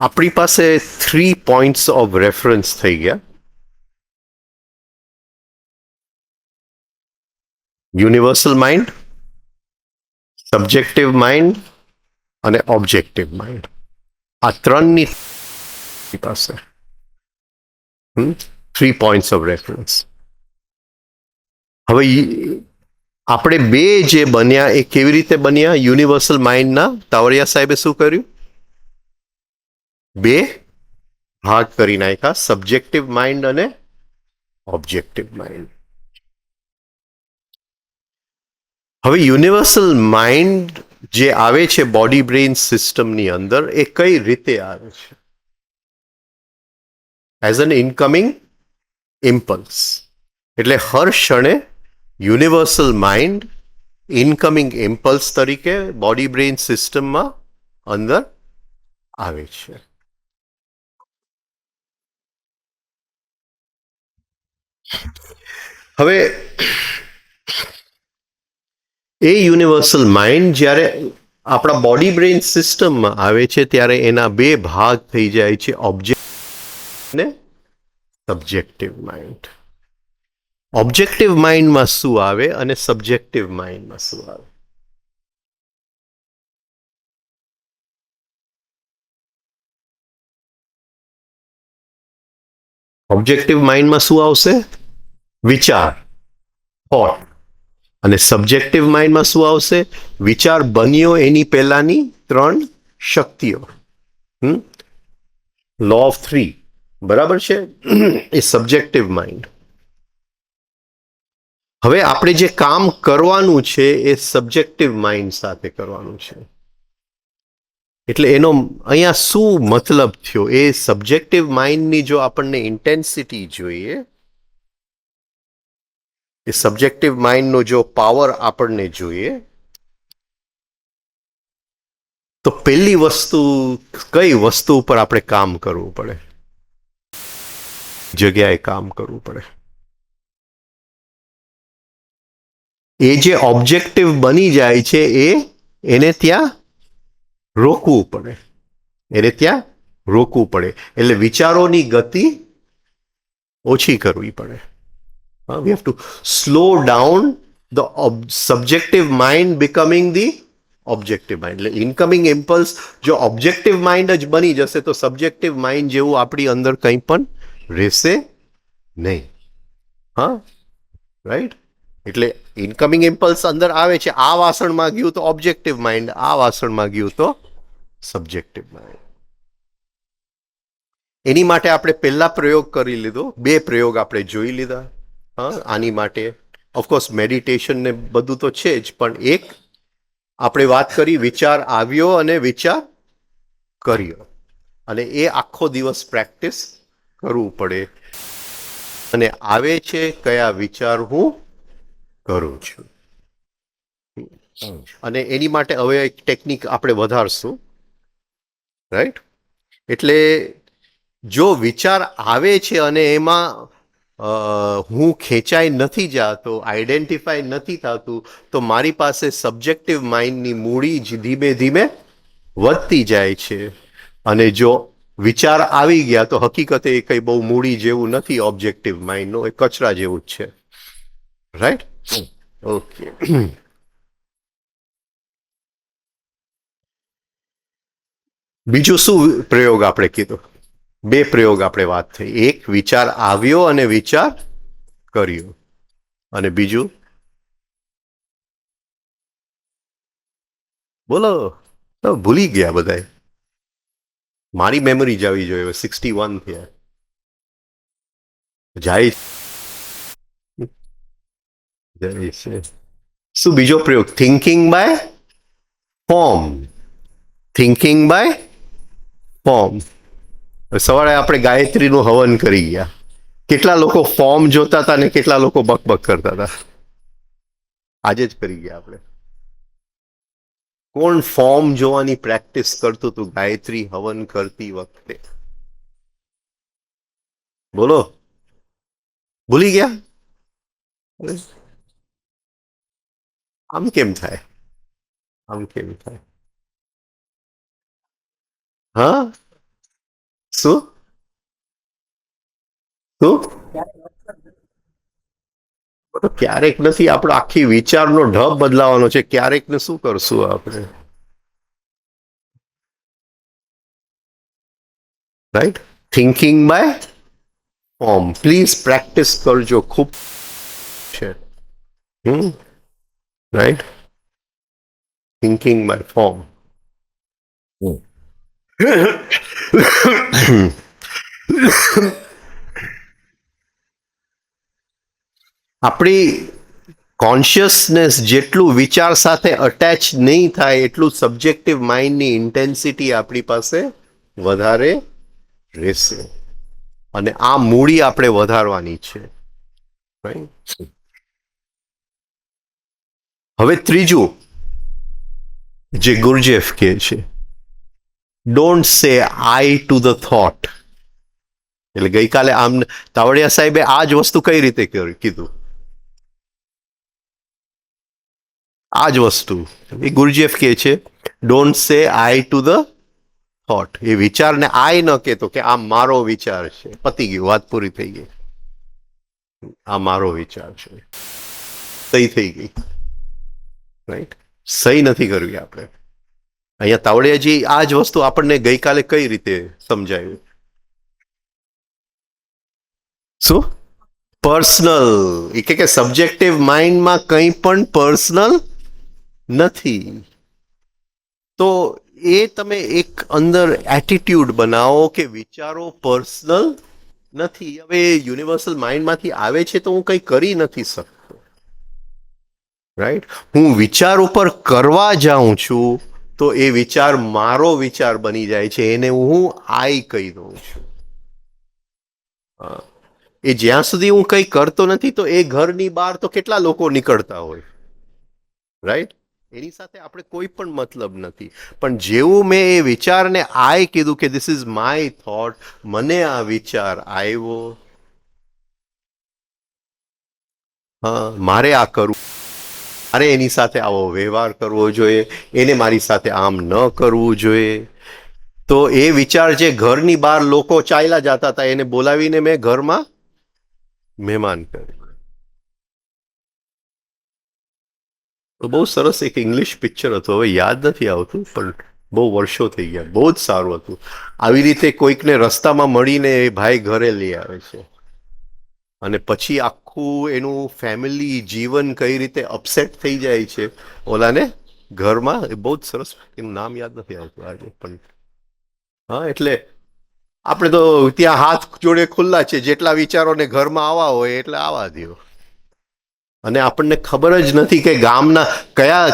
આપણી પાસે 3 points of reference થઈ ગયા. યુનિવર્સલ માઇન્ડ, સબ્જેક્ટિવ માઇન્ડ અને ઓબ્જેક્ટિવ માઇન્ડ. આ ત્રણની પાસે 3 પોઈન્ટ્સ ઓફ રેફરન્સ. હવે આપણે બે જે બન્યા એ કેવી રીતે બન્યા? યુનિવર્સલ માઇન્ડના તાવડિયા સાહેબે શું કર્યું? બે ભાગ કરી નાખ્યા, સબ્જેક્ટિવ માઇન્ડ અને ઓબ્જેક્ટિવ માઇન્ડ. હવે યુનિવર્સલ માઇન્ડ જે આવે છે બોડી બ્રેઇન સિસ્ટમની અંદર, એ કઈ રીતે આવે છે? As an incoming impulse. એટલે હર ક્ષણે યુનિવર્સલ માઇન્ડ ઇનકમિંગ ઇમ્પલ્સ તરીકે બોડી બ્રેઇન સિસ્ટમમાં અંદર આવે છે. હવે એ યુનિવર્સલ માઇન્ડ જ્યારે આપણા બોડી બ્રેઇન સિસ્ટમમાં આવે છે ત્યારે એના બે ભાગ થઈ જાય છે, ઓબ્જેક્ટિવ અને સબ્જેક્ટિવ માઇન્ડ. ઓબ્જેક્ટિવ માઇન્ડમાં શું આવે અને સબ્જેક્ટિવ માઇન્ડમાં શું આવે? ઓબ્જેક્ટિવ માઇન્ડમાં શું આવશે? વિચાર, થોટ. અને સબ્જેક્ટિવ માઇન્ડમાં શું આવશે? વિચાર બન્યો એની પહેલાની 3 શક્તિઓ. લો ઓફ 3, બરાબર છે? એ સબ્જેક્ટિવ માઇન્ડ. હવે આપણે જે કામ કરવાનું છે એ સબ્જેક્ટિવ માઇન્ડ સાથે કરવાનું છે. એટલે એનો અહીંયા શું મતલબ થયો? એ સબ્જેક્ટિવ માઇન્ડની જો આપણને ઇન્ટેન્સિટી જોઈએ, એ સબ્જેક્ટિવ માઇન્ડનો જો પાવર આપણને જોઈએ, તો પહેલી વસ્તુ કઈ વસ્તુ ઉપર આપણે કામ કરવું પડે? જગ્યાએ કામ કરવું પડે. એ જે ઓબ્જેક્ટિવ બની જાય છે એને ત્યાં રોકવું પડે. એને ત્યાં રોકવું પડે. એટલે વિચારોની ગતિ ઓછી કરવી પડે. We have to slow down the subjective mind becoming the objective mind. એટલે ઇનકમિંગ ઇમ્પલ્સ જો ઓબ્જેક્ટિવ માઇન્ડ જ બની જશે તો સબ્જેક્ટિવ માઇન્ડ જેવું આપણી અંદર કંઈ પણ રહેશે નહીં. હા, રાઈટ? એટલે ઇનકમિંગ ઇમ્પલ્સ અંદર આવે છે, આ વાસણમાં ગયું તો ઓબ્જેક્ટિવ માઇન્ડ, આ વાસણમાં ગયું તો સબ્જેક્ટિવ માઇન્ડ. એની માટે આપણે પહેલા પ્રયોગ કરી લીધો, 2 પ્રયોગ આપણે જોઈ લીધા. હા, આની માટે ઓફકોર્સ મેડિટેશન ને બધું તો છે જ, પણ એક આપણે વાત કરી વિચાર આવ્યો અને વિચાર કર્યો. અને એ આખો દિવસ પ્રેક્ટિસ કરવું પડે. અને આવે છે કયા વિચાર હું કરું છું. અને એની માટે હવે એક ટેકનિક આપણે વધારશું, રાઈટ? એટલે જો વિચાર આવે છે અને એમાં હું ખેંચાઈ નથી જાતો, આઈડેન્ટિફાઈ નથી થતું, તો મારી પાસે સબ્જેક્ટિવ માઇન્ડની મૂડી જ ધીમે ધીમે વધતી જાય છે. અને જો વિચાર આવી ગયા તો હકીકતે એ કંઈ બહુ મૂડી જેવું નથી ઓબ્જેક્ટિવ માઇન્ડનું, એ કચરા જેવું જ છે, રાઈટ? ઓકે. બીજું શું પ્રયોગ આપણે કીધો? બે પ્રયોગ આપણે વાત થઈ. એક વિચાર આવ્યો અને વિચાર કર્યો, અને બીજું બોલો. ભૂલી ગયા બધા. મારી મેમરી જવી જોઈએ. 61 થયા જાય છે. શું બીજો પ્રયોગ? Thinking by form. Thinking by form. સવારે આપણે ગાયત્રીનું હવન કરી ગયા. કેટલા લોકો ફોર્મ જોતા હતા ને કેટલા લોકો બકબક કરતા હતા? આજે જ કરી ગયા આપણે. કોણ ફોર્મ જોવાની પ્રેક્ટિસ કરતું હતું ગાયત્રી હવન કરતી વખતે? બોલો. ભૂલી ગયા? આમ કેમ થાય? આમ કેમ થાય? હા, શું શું? ક્યારેક નથી, આપણો આખી વિચારનો ઢબ બદલાવાનો છે. ક્યારેક ને શું કરશું આપણે? Right? Thinking by form. Please practice કરજો, ખૂબ છે. રાઈટ? Thinking by form. આપણી કોન્શિયસનેસ જેટલું વિચાર સાથે અટેચ નહીં થાય એટલું સબ્જેક્ટિવ માઇન્ડની ઇન્ટેન્સિટી આપણી પાસે વધારે રહેશે. અને આ મૂડી આપણે વધારવાની છે. હવે ત્રીજું જે ગુરજેફ કહે છે, ડોન્ટ સે આઈ ટુ ધ થોટ. એટલે ગઈકાલે આમ તાવડિયા સાહેબે આ જ વસ્તુ કઈ રીતે કીધું? આ જ વસ્તુ એ ગુરજેફ કહે છે, ડોન્ટ સે આઈ ટુ ધ થોટ. એ વિચારને આઈ ન કહેતો કે આ મારો વિચાર છે. પતી ગયું, વાત પૂરી થઈ ગઈ. આ મારો વિચાર છે. સહી થઈ ગઈ, રાઈટ? સહી નથી કરવી આપણે. અહીંયા તાવડિયાજી આ જ વસ્તુ આપણને ગઈકાલે કઈ રીતે સમજાયું? શું? પર્સનલ. એ કે સબ્જેક્ટિવ માઇન્ડમાં કંઈ પણ પર્સનલ નથી. તો એ તમે એક અંદર એટીટ્યુડ બનાવો કે વિચારો પર્સનલ નથી. હવે યુનિવર્સલ માઇન્ડમાંથી આવે છે તો હું કંઈ કરી નથી શકતો, રાઈટ? હું વિચાર ઉપર કરવા જાઉં છું તો એ વિચાર મારો વિચાર બની જાય છે. એને હું આઈ કહી દઉં છું. એ જ્યાં સુધી હું કંઈ કરતો નથી તો એ ઘરની બહાર તો કેટલા લોકો નીકળતા હોય, રાઈટ? એની સાથે આપણે કોઈ પણ મતલબ નથી. પણ જેવું મેં એ વિચારને આઈ કીધું કે ધીસ ઇઝ માય થોટ, મને આ વિચાર આવ્યો, હા, મારે આ કરવું, મારે એની સાથે આવો વ્યવહાર કરવો જોઈએ, એને મારી સાથે આમ ન કરવું જોઈએ. તો એ વિચાર જે ઘરની બહાર લોકો ચાલ્યા જતા હતા એને બોલાવીને મેં ઘરમાં મહેમાન કર્યું. બહુ સરસ એક ઇંગ્લિશ પિક્ચર હતું, હવે યાદ નથી આવતું, પણ બહુ વર્ષો થઈ ગયા. બહુ જ સારું હતું. આવી રીતે કોઈકને રસ્તામાં મળીને એ ભાઈ ઘરે લઈ આવે છે અને પછી આખું એનું ફેમિલી જીવન કઈ રીતે અપસેટ થઈ જાય છે ઓલાને ઘરમાં. એ બહુ જ સરસ, એનું નામ યાદ નથી આવતું આજે પણ. હા, એટલે આપણે તો ત્યાં હાથ જોડે ખુલ્લા છે, જેટલા વિચારોને ઘરમાં આવવા હોય એટલે આવવા દો. અને આપણને ખબર જ નથી કે ગામના કયા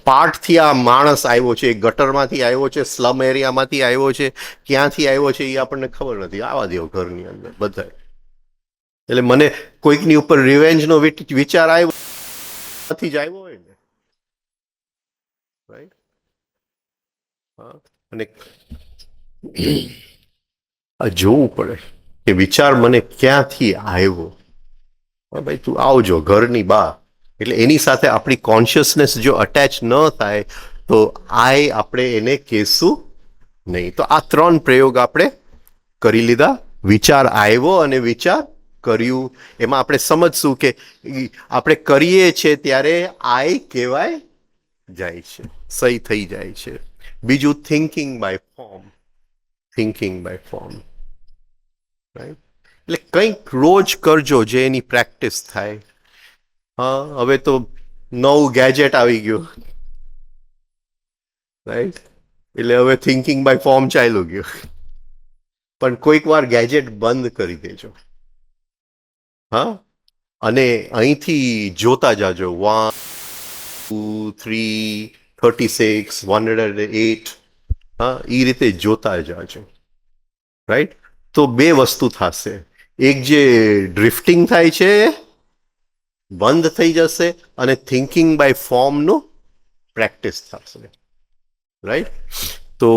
પાર્ટથી આ માણસ આવ્યો છે, ગટરમાંથી આવ્યો છે, સ્લમ એરિયામાંથી આવ્યો છે, ક્યાંથી આવ્યો છે એ આપણને ખબર નથી. આવા દેવ ઘરની અંદર બધા. એટલે મને કોઈકની ઉપર રિવેન્જનો વિચાર આવ્યો નથી જ આવ્યો હોય ને, રાઈટ? હા, અને આ જોવું પડે કે વિચાર મને ક્યાંથી આવ્યો. હા ભાઈ, તું આવજો ઘરની બહાર. એટલે એની સાથે આપણી કોન્શિયસનેસ જો અટેચ ન થાય તો આપણે એને કહેશું નહીં. તો આ 3 પ્રયોગ આપણે કરી લીધા. વિચાર આવ્યો અને વિચાર કર્યું. એમાં આપણે સમજશું કે આપણે કરીએ છીએ ત્યારે કહેવાય જાય છે, સહી થઈ જાય છે. બીજું thinking by form. Thinking by form, right? એટલે કંઈક રોજ કરજો જે એની પ્રેક્ટિસ થાય. હા, હવે તો નવું ગેજેટ આવી ગયું, રાઈટ? એટલે હવે થિંકિંગ બાય ફોર્મ ચાલ્યું ગયું. પણ કોઈક વાર ગેજેટ બંધ કરી દેજો. હા, અને અહીંથી જોતા જાજો 1 2 3 36 108. હા, એ રીતે જોતા જાજો, રાઈટ? તો 2 વસ્તુ થશે. એક જે ડ્રિફ્ટિંગ થાય છે બંધ થઈ જશે, અને થિંકિંગ બાય ફોર્મનું પ્રેક્ટિસ થશે, રાઈટ? તો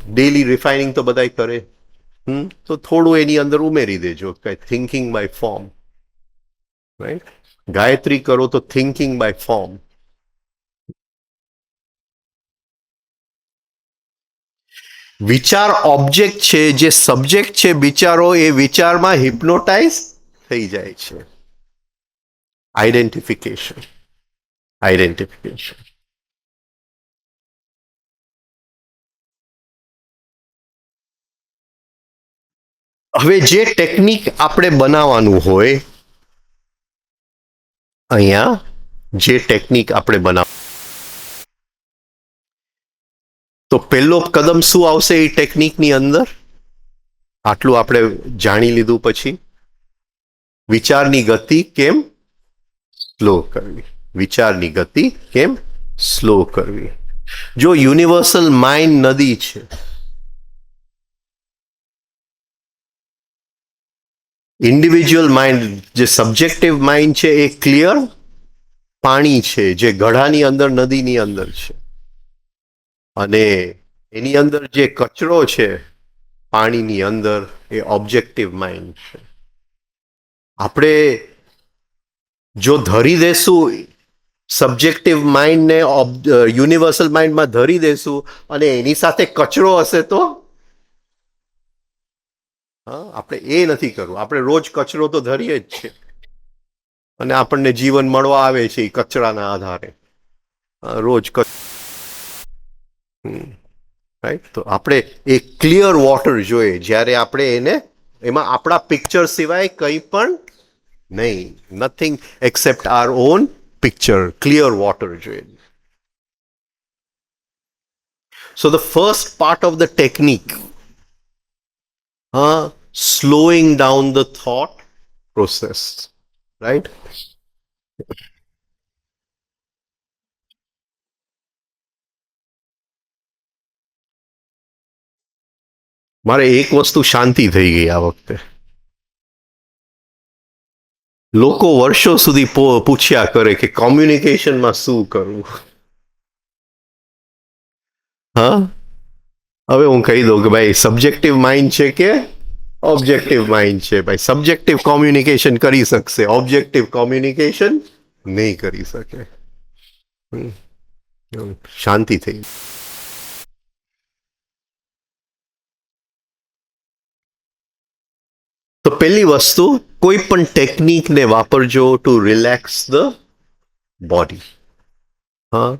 ડેલી રિફાઇનિંગ તો બધા કરે. તો થોડું એની અંદર ઉમેરી દેજો કે thinking by form, right? Gayatri કરો તો થિંકિંગ બાય ફોર્મ. વિચાર ઓબ્જેક્ટ છે, જે સબ્જેક્ટ છે વિચારો, એ વિચારમાં હિપ્નોટાઇઝ થઈ જાય છે. આઈડેન્ટિફિકેશન. હવે જે ટેકનિક આપણે બનાવવાનું હોય, અહીંયા જે ટેકનિક આપણે બનાવ, તો પહેલો કદમ શું આવશે એ ટેકનિકની અંદર? આટલું આપણે જાણી લીધું પછી વિચારની ગતિ કેમ સ્લો કરવી. વિચારની ગતિ કેમ સ્લો કરવી. જો યુનિવર્સલ માઇન્ડ નદી છે, ઇન્ડિવિજ્યુઅલ માઇન્ડ જે સબ્જેક્ટિવ માઇન્ડ છે એ ક્લિયર પાણી છે, જે ગઢાની અંદર નદીની અંદર છે, અને એની અંદર જે કચરો છે પાણીની અંદર એ ઓબ્જેક્ટિવ માઇન્ડ છે. આપણે જો ધરી દેશું સબ્જેક્ટિવ માઇન્ડને યુનિવર્સલ માઇન્ડમાં ધરી દેશું અને એની સાથે કચરો હશે તો આપણે એ નથી કરવું. આપણે રોજ કચરો તો ધરીએ જ છે, અને આપણને જીવન મળવા આવે છે એ કચરાના આધારે. રોજ રાઈટ? તો આપણે એ ક્લિયર વોટર જોઈએ. જ્યારે આપણે એને એમાં આપણા પિક્ચર સિવાય કંઈ પણ નહીં, nothing accept are on picture. Clear water જોઈએ. So the first part of the technique, slowing down the thought process, right? મારે એક વસ્તુ શાંતિ થઈ ગઈ આ વખતે. લોકો વર્ષો સુધી પૂછ્યા કરે કે કોમ્યુનિકેશનમાં શું કરવું. હા, હવે હું કહી દઉં કે ભાઈ સબ્જેક્ટિવ માઇન્ડ છે કે ઓબ્જેક્ટિવ માઇન્ડ છે. ભાઈ સબ્જેક્ટિવ કોમ્યુનિકેશન કરી શકશે, ઓબ્જેક્ટિવ કોમ્યુનિકેશન નહીં કરી શકે. શાંતિ થઈ. તો પહેલી વસ્તુ, કોઈ પણ ટેકનિકને વાપરજો ટુ રિલેક્સ ધ બોડી. હા,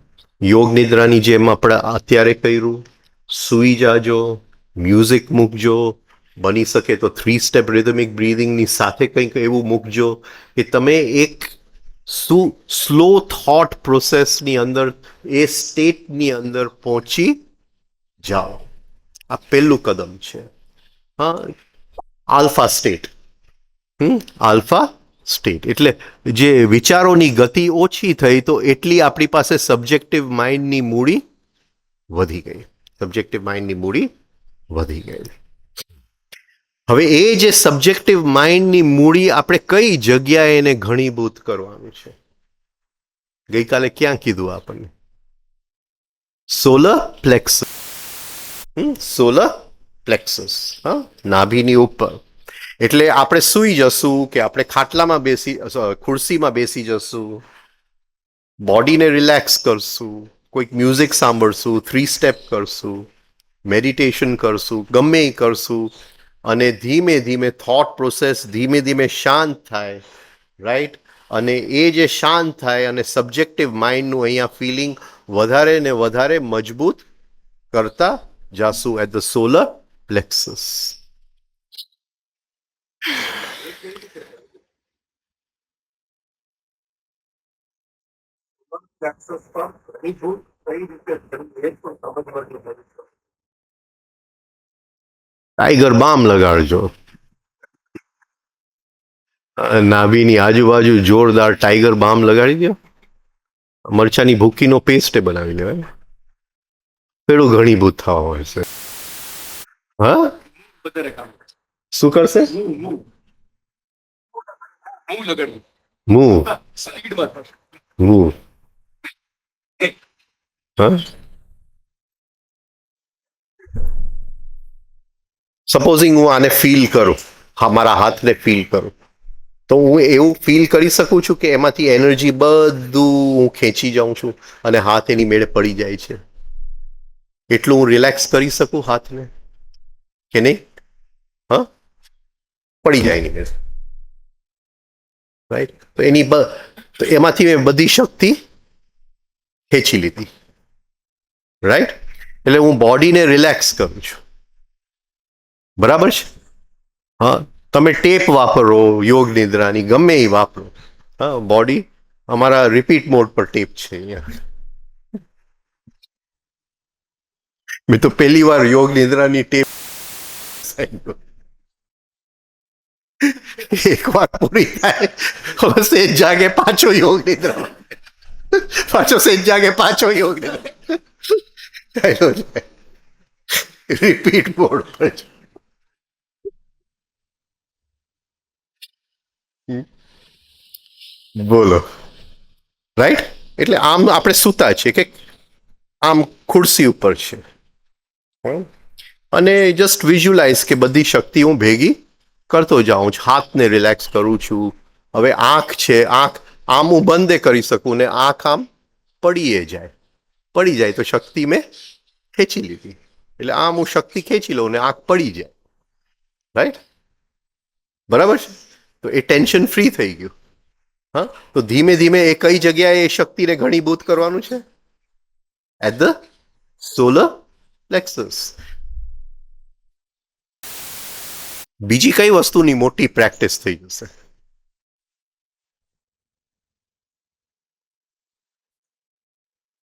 યોગ નિદ્રાની જેમ આપણે અત્યારે કર્યું, સુઈ જાજો, મ્યુઝિક મૂકજો, બની શકે તો 3 સ્ટેપ રિધમિક બ્રીધિંગની સાથે કંઈક એવું મૂકજો કે તમે એક સ્લો થોટ પ્રોસેસની અંદર, એ સ્ટેટની અંદર પહોંચી જાઓ. આ પહેલું કદમ છે. હા, આલ્ફા સ્ટેટ. Alpha state. એટલે જે વિચારોની ગતિ ઓછી થઈ તો એટલી આપણી પાસે સબ્જેક્ટિવ માઇન્ડની મૂડી વધી ગઈ. સબ્જેક્ટિવ માઇન્ડની મૂડી વધી ગઈ. હવે એ જે સબ્જેક્ટિવ માઇન્ડની મૂડી આપણે કઈ જગ્યાએ એને ઘણીભૂત કરવાનું છે? ગઈકાલે ક્યાં કીધું આપણને? Solar plexus. સોલર પ્લેક્સસ, હા, નાભીની ઉપર. એટલે આપણે સૂઈ જશું કે આપણે ખાટલામાં બેસી ખુરશીમાં બેસી જશું, બોડીને રિલેક્સ કરશું, કોઈક મ્યુઝિક સાંભળશું, 3 સ્ટેપ કરશું, મેડિટેશન કરશું, ગમે એ કરશું, અને ધીમે ધીમે થોટ પ્રોસેસ ધીમે ધીમે શાંત થાય, રાઈટ? અને એ જે શાંત થાય અને સબ્જેક્ટિવ માઇન્ડનું અહીંયા ફિલિંગ વધારે ને વધારે મજબૂત કરતા જાશું at the solar plexus. Tiger balm લગાડજો. નાભીની આજુબાજુ જોરદાર ટાઈગર બામ લગાડી દો. મરચાની ભૂકીનો પેસ્ટ બનાવી લેવાય. પેલું ઘણીભૂત થવા હોય છે. હા, શું કરશે? મૂવ. મૂવ. હા, સપોઝિંગ હું આને ફીલ કરું, હા, મારા હાથને ફીલ કરું, તો હું એવું ફીલ કરી શકું છું કે એમાંથી એનર્જી બધું હું ખેંચી જાઉં છું અને હાથ એની મેળે પડી જાય છે. એટલું હું રિલેક્સ કરી શકું હાથને કે નહીં? હા, પડી જાય એની મેળે, રાઈટ? તો એમાંથી મેં બધી શક્તિ ખેંચી લીધી, રાઈટ? એટલે હું બોડીને રિલેક્સ કરું છું. બરાબર છે? હા, તમે ટેપ વાપરો યોગ નિદ્રાની, ગમે એ વાપરો, હા, બોડી અમારા રિપીટ મોડ પર ટેપ છે અહીંયા. મેં તો પહેલી વાર યોગ નિદ્રાની ટેપ એક વાર પૂરી થાય હવે સેજ જાગે પાછો યોગ નિદ્રા, પાછો સેજ જાગે પાછો યોગ નિદ્રા, રિપીટ મોડ પર. બોલો, રાઈટ? એટલે આમ આપણે સૂતા છીએ કે આમ ખુરશી ઉપર છે, અને જસ્ટ વિઝ્યુલાઇઝ કે બધી શક્તિ હું ભેગી કરતો જાઉં છું, હાથને રિલેક્સ કરું છું. હવે આંખ છે, આંખ આમ હું બંધ કરી શકું ને આંખ આમ પડીએ જાય, પડી જાય તો શક્તિ મેં ખેંચી લીધી. એટલે આમ હું શક્તિ ખેંચી લઉં ને આંખ પડી જાય, રાઈટ? બરાબર છે? તો એ ટેન્શન ફ્રી થઈ ગયું. હા, તો ધીમે ધીમે એ કઈ જગ્યાએ એ શક્તિને ઘણીભૂત કરવાનું છે? At the solar plexus. બીજી કઈ વસ્તુની મોટી પ્રેક્ટિસ થઈ જશે?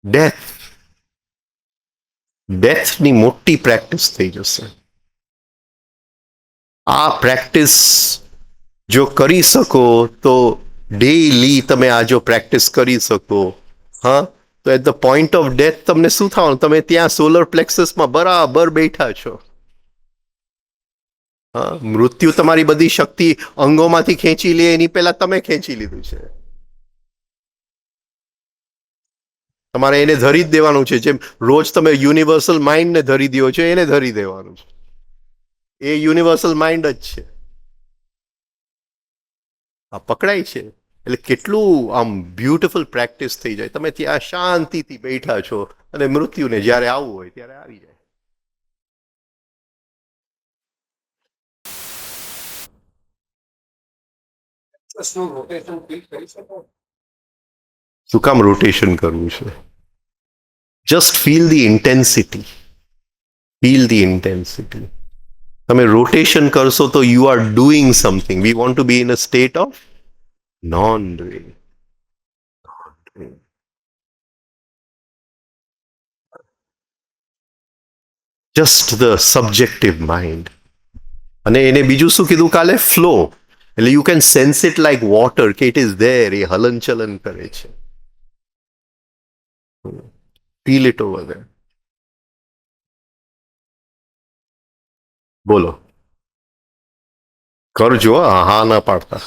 ડેથ. ડેથની મોટી પ્રેક્ટિસ થઈ જશે. આ પ્રેક્ટિસ જો કરી શકો તો ડેઈલી તમે આ જો પ્રેક્ટિસ કરી શકો, હા, તો at the point of death તમને શું થવાનું? તમે ત્યાં સોલર પ્લેક્સસમાં બરાબર બેઠા છો. હા, મૃત્યુ તમારી બધી શક્તિ અંગોમાંથી ખેંચી લે એની પહેલા તમે ખેંચી લીધું છે. તમારે એને ધરી જ દેવાનું છે. જેમ રોજ તમે યુનિવર્સલ માઇન્ડને ધરી દો છો, એને ધરી દેવાનું છે. એ યુનિવર્સલ માઇન્ડ જ છે. આ પકડાય છે એટલે કેટલું આમ બ્યુટિફુલ પ્રેક્ટિસ થઈ જાય. તમે ત્યાં શાંતિથી બેઠા છો અને મૃત્યુને જ્યારે આવવું હોય ત્યારે આવી જાય. શું કામ રોટેશન કરવું છે? Just feel the intensity. Feel the intensity. તમે રોટેશન કરશો તો you are doing something. We want to B in a state of non doing. Just the subjective mind. અને એને બીજું શું કીધું કાલે? ફ્લો. એટલે you can sense it like water કે ઇટ ઇઝ ધેર, એ હલનચલન કરે છે. Feel it over there. બોલો. કરજો, હા ના પાડતા.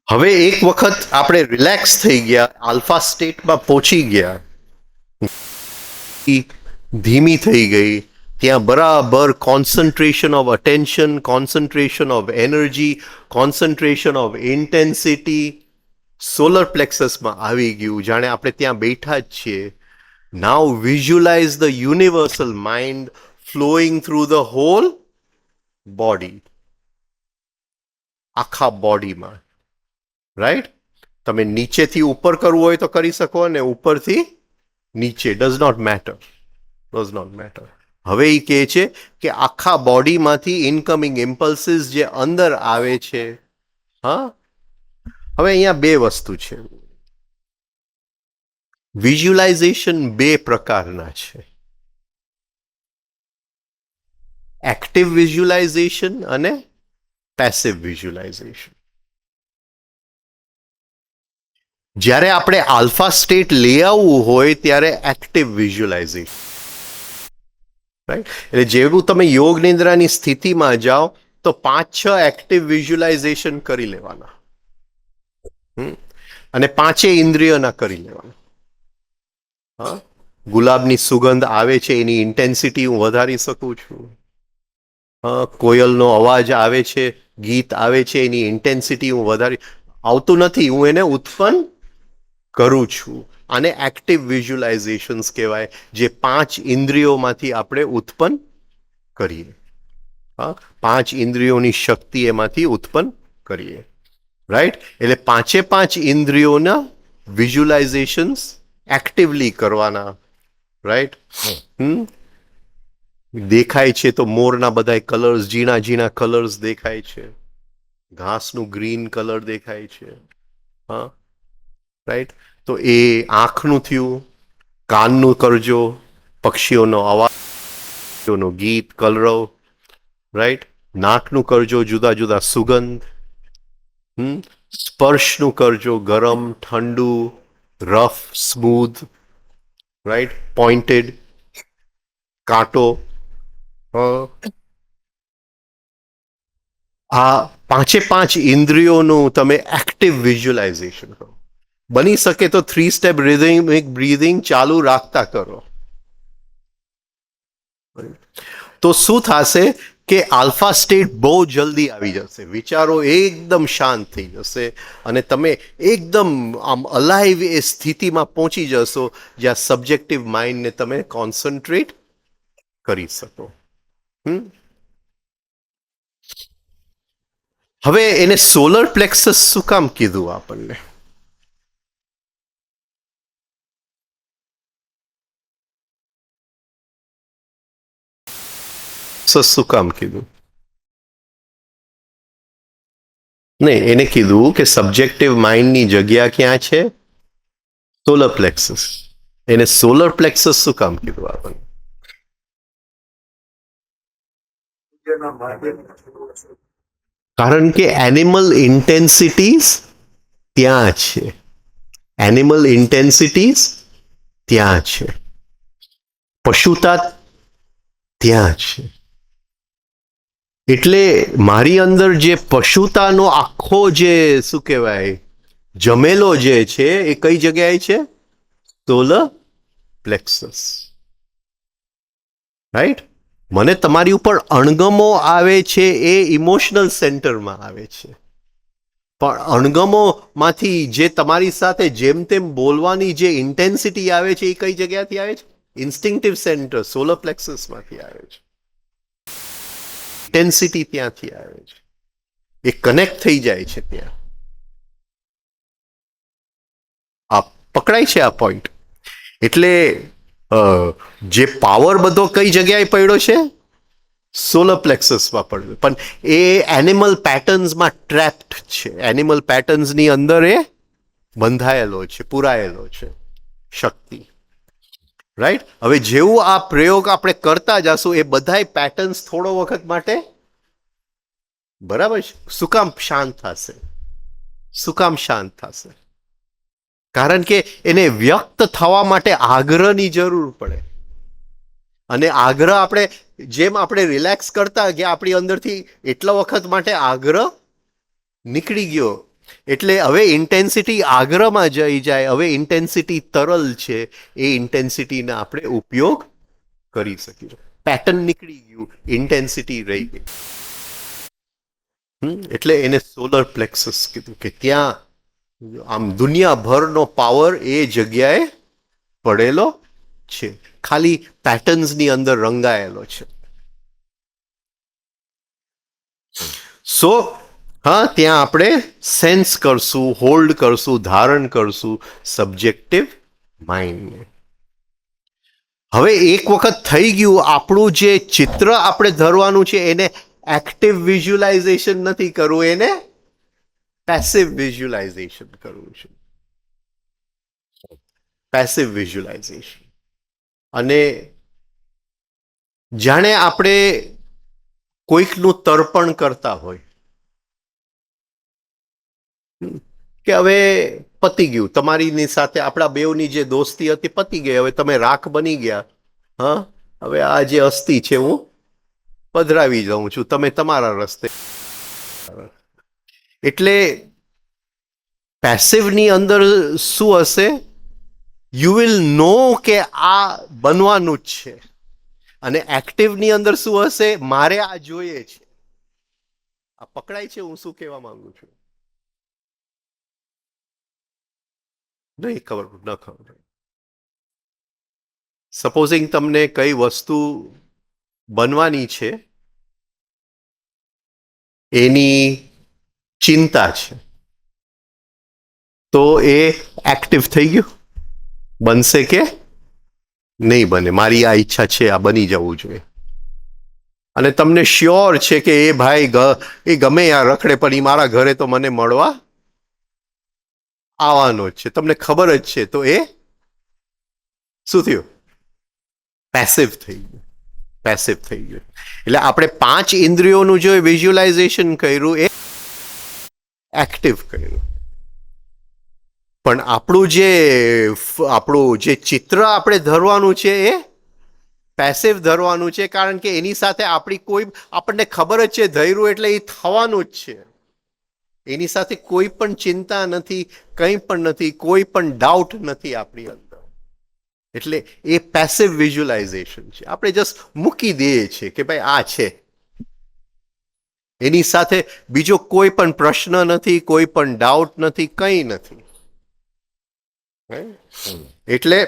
હવે એક વખત આપણે રિલેક્સ થઈ ગયા, આલ્ફા સ્ટેટમાં પહોંચી ગયા, ધીમી થઈ ગઈ, ત્યાં બરાબર concentration of attention, concentration of energy, concentration of intensity solar પ્લેક્સસમાં આવી ગયું, જાણે આપણે ત્યાં બેઠા જ છીએ. Now visualize the universal mind flowing through the whole body, આખા બોડીમાં. રાઈટ? તમે નીચેથી ઉપર કરવું હોય તો કરી શકો, અને ઉપરથી નીચે, does not matter, does not matter. હવે એ કહે છે કે આખા બોડીમાંથી ઇનકમિંગ ઇમ્પલ્સિસ જે અંદર આવે છે, હા, હવે અહીંયા બે વસ્તુ છે. વિઝ્યુલાઇઝેશન બે પ્રકારના છે, એક્ટિવ વિઝ્યુલાઇઝેશન અને પેસિવ વિઝ્યુલાઇઝેશન. જ્યારે આપણે આલ્ફા સ્ટેટ લઈ આવવું હોય ત્યારે એક્ટિવ વિઝ્યુલાઇઝેશન, રાઈટ? એટલે જેવું તમે યોગ નિદ્રાની સ્થિતિમાં જાઓ તો 5-6 એક્ટિવ વિઝ્યુલાઇઝેશન કરી લેવાના, અને 5 ઇન્દ્રિયોના કરી લેવાના. હા, ગુલાબની સુગંધ આવે છે, એની ઇન્ટેન્સિટી હું વધારી શકું છું. કોયલનો અવાજ આવે છે, ગીત આવે છે, એની ઇન્ટેન્સિટી હું વધારી, આવતું નથી, હું એને ઉત્પન્ન કરું છું. આને એક્ટિવ વિઝ્યુલાઇઝેશન્સ કહેવાય, જે 5 ઇન્દ્રિયોમાંથી આપણે ઉત્પન્ન કરીએ. હા, 5 ઇન્દ્રિયોની શક્તિ એમાંથી ઉત્પન્ન કરીએ. રાઈટ? એટલે 5 ઇન્દ્રિયોના વિઝ્યુલાઇઝેશન્સ એક્ટિવલી કરવાના. રાઈટ? દેખાય છે તો મોરના બધા કલર્સ, ઝીણા ઝીણા કલર્સ દેખાય છે, ઘાસનું ગ્રીન કલર દેખાય છે. હા, રાઈટ? તો એ આંખનું થયું, કાનનું કરજો, પક્ષીઓનો અવાજ, ગીત, કલરવ. રાઈટ? નાકનું કરજો, જુદા જુદા સુગંધ. સ્પર્શનું કરજો, ગરમ, ઠંડુ, રફ, સ્મૂધ. રાઈટ? પોઇન્ટેડ, કાંટો. આ 5 ઇન્દ્રિયોનું તમે એક્ટિવ વિઝ્યુલાઇઝેશન કરો. બની શકે તો 3 સ્ટેપ બ્રીધિંગ ચાલુ રાખતા કરો. તો શું થશે કે આલ્ફા સ્ટેટ બહુ જલ્દી આવી જશે, વિચારો એકદમ શાંત થઈ જશે, અને તમે એકદમ આમ અલાઇવ એ સ્થિતિમાં પહોંચી જશો જ્યાં સબ્જેક્ટિવ માઇન્ડને તમે કોન્સન્ટ્રેટ કરી શકો. હવે એને સોલર પ્લેક્સસ શું કામ કીધું આપણને? શું કામ કીધું? નહીં, એને કીધું કે સબ્જેક્ટિવ માઇન્ડની જગ્યા ક્યાં છે? Solar plexus. એને સોલર પ્લેક્સસ શું કામ કીધું આપણને? કારણ કે એનિમલ ઇન્ટેન્સિટીઝ ત્યાં છે, એનિમલ ઇન્ટેન્સિટીઝ ત્યાં છે, પશુતા ત્યાં છે. એટલે મારી અંદર જે પશુતાનો આખો જે શું કહેવાય જમેલો જે છે એ કઈ જગ્યાએ છે? Solar plexus. રાઈટ? મને તમારી ઉપર અણગમો આવે છે એ ઇમોશનલ સેન્ટરમાં આવે છે, પણ અણગમોમાંથી જે તમારી સાથે જેમ તેમ બોલવાની જે ઇન્ટેન્સિટી આવે છે એ કઈ જગ્યાથી આવે છે? ઇન્સ્ટિંક્ટિવ સેન્ટર, સોલર પ્લેક્સસમાંથી આવે છે. ઇન્ટેન્સિટી ત્યાંથી આવે છે, એ કનેક્ટ થઈ જાય છે ત્યાં. આ પકડાય છે આ પોઈન્ટ? એટલે જે પાવર બધો કઈ જગ્યાએ પડ્યો છે? સોલર પ્લેક્સસમાં પડ્યો, પણ એ એનિમલ પેટર્ન્સમાં ટ્રેપ્ડ છે, એનિમલ પેટર્ન્સની અંદર એ બંધાયેલો છે, પુરાયેલો છે શક્તિ. રાઈટ. હવે જેવું આ પ્રયોગ આપણે કરતા જશું એ બધાય પેટર્ન્સ થોડો વખત માટે બરાબર છે. શું કામ શાંત થશે? શું કામ શાંત થશે? કારણ કે એને વ્યક્ત થવા માટે આગ્રહની જરૂર પડે. અને આગ્રહ આપણે જેમ આપણે રિલેક્સ કરતા કે આપણી અંદરથી એટલા વખત માટે આગ્રહ નીકળી ગયો. એટલે હવે ઇન્ટેન્સિટી આગ્રહમાં જઈ જાય. હવે ઇન્ટેન્સિટી તરલ છે. એ ઇન્ટેન્સિટીને આપણે ઉપયોગ કરી શકીએ. પેટર્ન નીકળી ગયું, ઇન્ટેન્સિટી રહી ગઈ. એટલે એને સોલર પ્લેક્સસ કીધું કે ત્યાં આમ દુનિયાભરનો પાવર એ જગ્યાએ પડેલો છે. ખાલી પેટર્ન્સની અંદર રંગાયેલો છે. સો હા, ત્યાં આપણે સેન્સ કરશું, હોલ્ડ કરશું, ધારણ કરશું સબ્જેક્ટિવ માઇન્ડને. હવે એક વખત થઈ ગયું, આપણું જે ચિત્ર આપણે ધરવાનું છે એને એક્ટિવ વિઝ્યુલાઇઝેશન નથી કરવું, એને પેસિવ વિઝ્યુલાઇઝેશન કરવું છે. Passive visualisation. અને જાણે આપણે કોઈકનું તર્પણ કરતા હોય કે હવે પતી ગયું, તમારીની સાથે આપણા બેવની જે દોસ્તી હતી પતી ગઈ, હવે તમે રાખ બની ગયા. હા, હવે આ જે અસ્થિ છે હું પધરાવી જાઉં છું, તમે તમારા રસ્તે. એટલે પેસિવની અંદર શું હશે? યુ વિલ નો કે આ બનવાનું જ છે. અને એક્ટિવની અંદર શું હશે? મારે આ જોઈએ છે. આ પકડાય છે હું શું કહેવા માંગુ છું? નહીં ખબર, ન ખબર. સપોઝિંગ તમને કઈ વસ્તુ બનવાની છે એની ચિંતા છે, તો એ એક્ટિવ થઈ ગયું. બનશે કે નહીં બને, મારી આ ઈચ્છા છે, આ બની જવું જોઈએ. અને તમને શ્યોર છે કે એ ભાઈ એ ગમે આ રખડે પણ એ મારા ઘરે તો મને મળવા આવવાનો જ છે, તમને ખબર જ છે. તો એ શું થયું? પેસિવ થઈ ગયું. પેસિવ થઈ ગયું. એટલે આપણે 5 ઇન્દ્રિયોનું જે વિઝ્યુલાઇઝેશન કર્યું એ એક્ટિવ કર્યું. પણ આપણું જે ચિત્ર આપણે ધરવાનું છે એ પેસિવ ધરવાનું છે. કારણ કે એની સાથે આપણને ખબર જ છે ધૈર્યું એટલે એ થવાનું જ છે. એની સાથે કોઈ પણ ચિંતા નથી, કંઈ પણ નથી, કોઈ પણ ડાઉટ નથી આપણી અંદર. એટલે એ પેસિવ વિઝ્યુલાઇઝેશન છે. આપણે જસ્ટ મૂકી દઈએ છીએ કે ભાઈ આ છે. એની સાથે બીજો કોઈ પણ પ્રશ્ન નથી, કોઈ પણ ડાઉટ નથી, કંઈ નથી. એટલે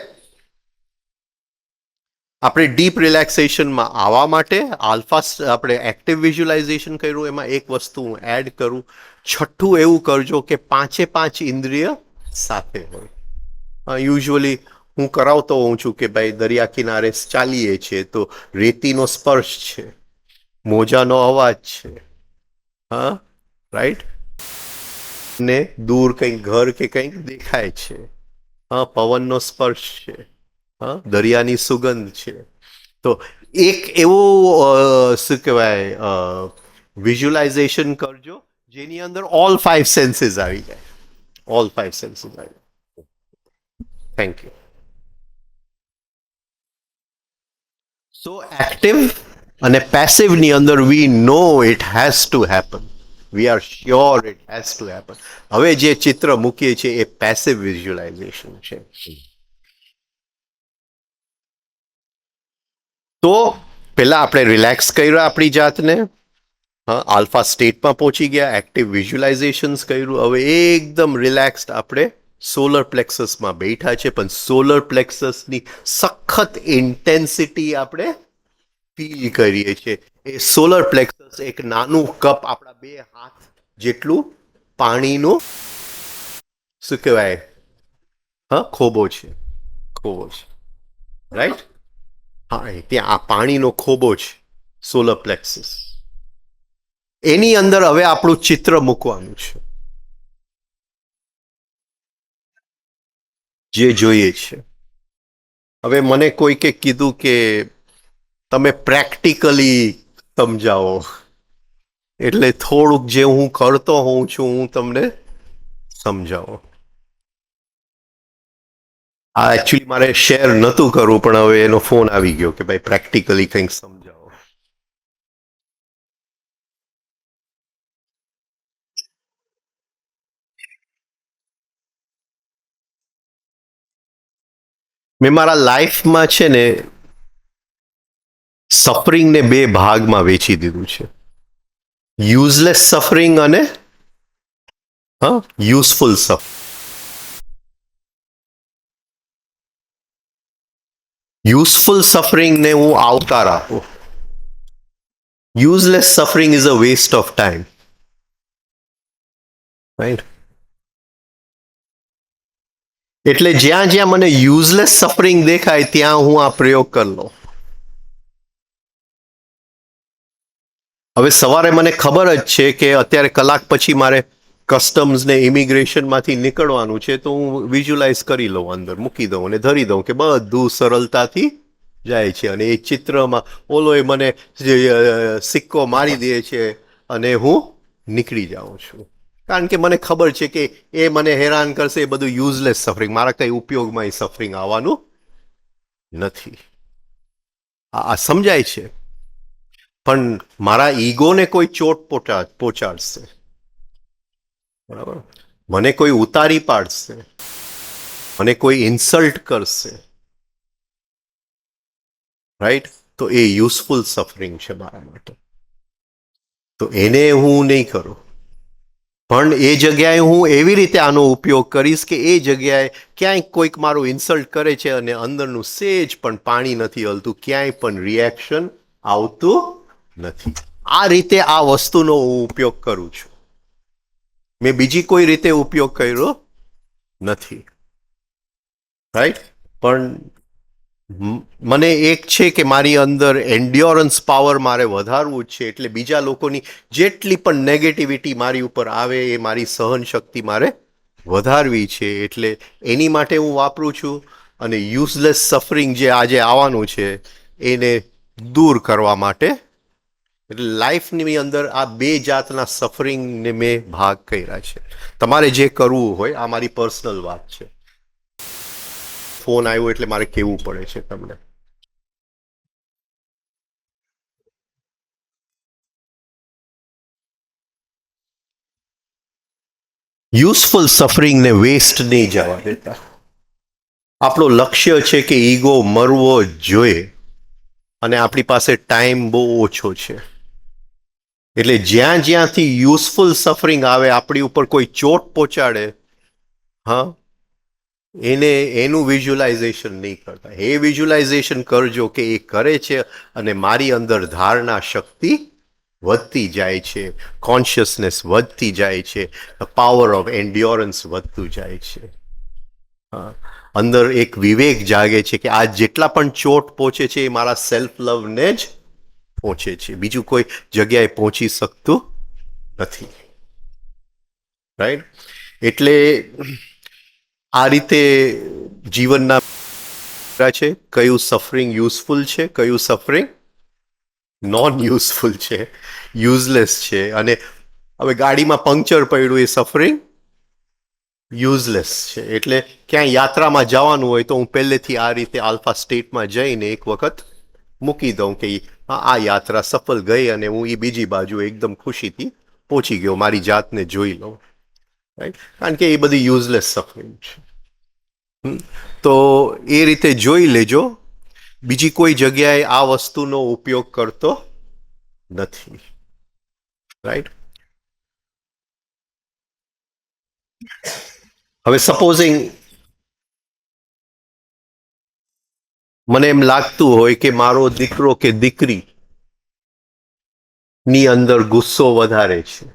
આપણે ડીપ રિલેક્સેશનમાં આવવા માટે આપણે એક્ટિવ વિઝ્યુલાઇઝેશન કર્યું. એમાં એક વસ્તુ હું એડ કરું, છઠ્ઠું એવું કરજો કે 5 ઇન્દ્રિય સાથે હોય. યુઝ્યુઅલી હું કરાવતો હોઉં છું કે ભાઈ દરિયા કિનારે ચાલીએ છીએ તો રેતીનો સ્પર્શ છે, મોજાનો અવાજ છે, હા રાઈટ, ને દૂર કંઈક ઘર કે કંઈક દેખાય છે, હા પવનનો સ્પર્શ છે, હા દરિયાની સુગંધ છે. તો એક એવું શું કહેવાય વિઝ્યુલાઇઝેશન કરજો જેની અંદર ઓલ 5 સેન્સીસ આવી જાય. ઓલ 5 સેન્સીસ આવી જાય. Thank you. સો એક્ટિવ અને પેસિવની અંદર we know it has to happen. We are sure it has to happen. હવે જે ચિત્ર મૂકીએ છીએ એ પેસિવ વિઝ્યુલાઇઝેશન છે. તો પહેલા આપણે રિલેક્સ કર્યા આપણી જાતને, આલ્ફા સ્ટેટમાં પહોંચી ગયા, એક્ટિવ વિઝ્યુલાઇઝેશન્સ કર્યું. હવે એકદમ રિલેક્સ્ડ આપણે સોલર પ્લેક્સસમાં બેઠા છે, પણ સોલર પ્લેક્સસની સખત ઇન્ટેન્સિટી આપણે ફીલ કરીએ છીએ. એ સોલર પ્લેક્સસ એક નાનું કપ, આપણા 2 હાથ જેટલું પાણીનું શું કહેવાય, હા ખોબો છે, ખોબો છે, રાઈટ. હા, ત્યાં આ પાણીનો ખોબો છે, સોલર પ્લેક્સસ. એની અંદર હવે આપણું ચિત્ર મૂકવાનું છે, જે જોઈએ છે. હવે મને કોઈકે કીધું કે તમે પ્રેક્ટિકલી સમજાવો, એટલે થોડુંક જે હું કરતો હોઉં છું હું તમને સમજાવો. આ એકચ્યુઅલી મારે શેર નહોતું કરવું, પણ હવે એનો ફોન આવી ગયો કે ભાઈ પ્રેક્ટિકલી કંઈક સમજાવો. મેં મારા લાઈફમાં છે ને સફરિંગને બે ભાગમાં વેચી દીધું છે. યુઝલેસ સફરિંગ અને યુઝફુલ સફરિંગ. યુઝફુલ સફરિંગને હું આવકાર આપું. Useless suffering is a waste of time. Right? એટલે જ્યાં જ્યાં મને યુઝલેસ સફરિંગ દેખાય ત્યાં હું આ પ્રયોગ કરી લઉં. હવે સવારે મને ખબર જ છે કે અત્યારે કલાક પછી મારે કસ્ટમ્સ ને ઇમિગ્રેશનમાંથી નીકળવાનું છે, તો હું વિઝ્યુલાઇઝ કરી લઉં, અંદર મૂકી દઉં અને ધરી દઉં કે બધું સરળતાથી જાય છે. અને એ ચિત્રમાં ઓલો એ મને સિક્કો મારી દે છે અને હું નીકળી જાઉં છું. કારણ કે મને ખબર છે કે એ મને હેરાન કરશે, એ બધું યુઝલેસ સફરિંગ, મારા કઈ ઉપયોગમાં એ સફરિંગ આવવાનું નથી. આ સમજાય છે? પણ મારા ઈગોને કોઈ ચોટ પહોંચાડશે, બરાબર, મને કોઈ ઉતારી પાડશે, મને કોઈ ઇન્સલ્ટ કરશે, રાઈટ, તો એ યુઝફુલ સફરિંગ છે મારા માટે. તો એને હું નહીં કરું. પણ એ જગ્યાએ હું એવી રીતે આનો ઉપયોગ કરીશ કે એ જગ્યાએ ક્યાંય કોઈક મારું ઇન્સલ્ટ કરે છે અને અંદરનું સેજ પણ પાણી નથી હલતું, ક્યાંય પણ રિએક્શન આવતું નથી. આ રીતે આ વસ્તુનો હું ઉપયોગ કરું છું. મેં બીજી કોઈ રીતે ઉપયોગ કર્યો નથી. રાઈટ? પણ મને એક છે કે મારી અંદર એન્ડ્યોરન્સ પાવર મારે વધારવું જ છે. એટલે બીજા લોકોની જેટલી પણ નેગેટિવિટી મારી ઉપર આવે એ મારી સહન શક્તિ મારે વધારવી છે. એટલે એની માટે હું વાપરું છું. અને યુઝલેસ સફરિંગ જે આજે આવવાનું છે એને દૂર કરવા માટે, એટલે લાઈફની અંદર આ બે જાતના સફરિંગને મેં ભાગ કર્યા છે. તમારે જે કરવું હોય, આ મારી પર્સનલ વાત છે. ફોન આવ્યો એટલે મારે કેવું પડે છે તમને. યુઝફુલ સફરિંગને વેસ્ટ નહીં જવા દેતા. આપણો લક્ષ્ય છે કે ઈગો મરવો જોઈએ અને આપણી પાસે ટાઈમ બહુ ઓછો છે. એટલે જ્યાં જ્યાંથી યુઝફુલ સફરિંગ આવે, આપણી ઉપર કોઈ ચોટ પહોંચાડે, હા, એનું વિઝ્યુલાઇઝેશન નહીં કરતા. એ વિઝ્યુલાઇઝેશન કરજો કે એ કરે છે અને મારી અંદર ધારણા શક્તિ વધતી જાય છે, કોન્શિયસનેસ વધતી જાય છે, પાવર ઓફ એન્ડ્યોરન્સ વધતું જાય છે. અંદર એક વિવેક જાગે છે કે આ જેટલા પણ ચોટ પહોંચે છે એ મારા સેલ્ફ લવને જ પહોંચે છે, બીજું કોઈ જગ્યાએ પહોંચી શકતું નથી. રાઈટ? એટલે આ રીતે જીવનના છે કયું સફરિંગ યુઝફુલ છે, કયું સફરિંગ નોન યુઝફુલ છે, યુઝલેસ છે. અને હવે ગાડીમાં પંક્ચર પડ્યું, એ સફરિંગ યુઝલેસ છે. એટલે ક્યાંય યાત્રામાં જવાનું હોય તો હું પહેલેથી આ રીતે આલ્ફા સ્ટેટમાં જઈને એક વખત મૂકી દઉં કે આ યાત્રા સફળ ગઈ અને હું એ બીજી બાજુ એકદમ ખુશીથી પહોંચી ગયો, મારી જાતને જોઈ લઉં. રાઈટ? કારણ કે એ બધી યુઝલેસ સફરિંગ છે. તો એ રીતે જોઈ લેજો. બીજી કોઈ જગ્યાએ આ વસ્તુનો ઉપયોગ કરતો નથી. રાઈટ? હવે સપોઝિંગ મને એમ લાગતું હોય કે મારો દીકરો કે દીકરી ની અંદર ગુસ્સો વધારે છે,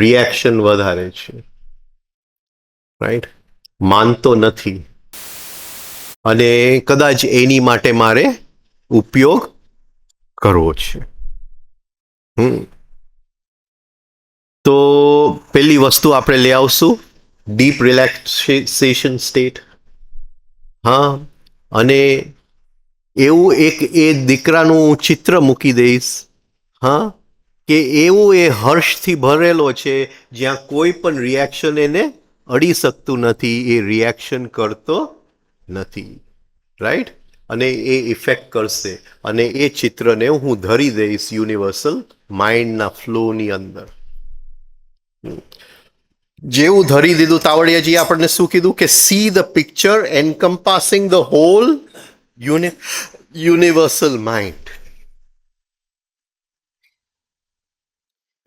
રિએક્શન વધારે છે, રાઈટ, માનતો નથી, અને કદાચ એની માટે મારે ઉપયોગ કરવો છે. તો પેલી વસ્તુ આપણે લઈ આવશું ડીપ રિલેક્સેશન સ્ટેટ. હા, અને એવું એક એ દીકરાનું ચિત્ર મૂકી દઈશ. હા, કે એવું એ હર્ષથી ભરેલો છે જ્યાં કોઈ પણ રિએક્શન એને અડી શકતું નથી, એ રિએક્શન કરતો નથી, રાઈટ? અને એ ઇફેક્ટ કરશે, અને એ ચિત્રને હું ધરી દઈશ યુનિવર્સલ માઇન્ડના ફ્લોની અંદર. જેવું ધરી દીધું તાવડિયાજી આપણને શું કીધું કે see the picture encompassing the whole universal mind.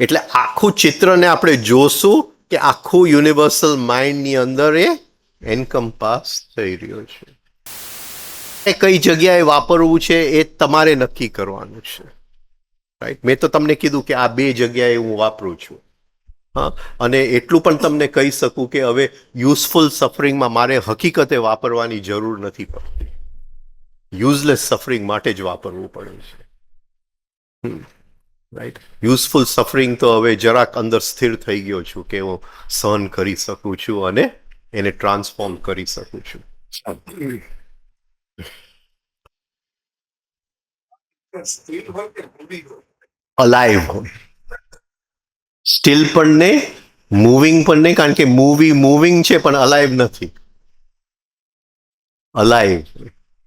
એટલે આખું ચિત્રને આપણે જોશું કે આખું યુનિવર્સલ માઇન્ડની અંદર એ એન્કમ્પાસ થઈ રહ્યો છે. કઈ જગ્યાએ વાપરવું છે એ તમારે નક્કી કરવાનું છે, રાઈટ? મેં તો તમને કીધું કે આ બે જગ્યાએ હું વાપરું છું. હા, અને એટલું પણ તમને કહી શકું કે હવે યુઝફુલ સફરિંગમાં મારે હકીકતે વાપરવાની જરૂર નથી પડતી, યુઝલેસ સફરિંગ માટે જ વાપરવું પડે છે, રાઈટ? યુઝફુલ સફરિંગ તો હવે જરાક અંદર સ્થિર થઈ ગયો છું કે હું સહન કરી શકું છું અને એને ટ્રાન્સફોર્મ કરી શકું છું. અલાઈવ હોય, સ્ટીલ પણ નહીં, મૂવિંગ પણ નહીં, કારણ કે મૂવી મૂવિંગ છે પણ અલાઈવ નથી. અલાઈવ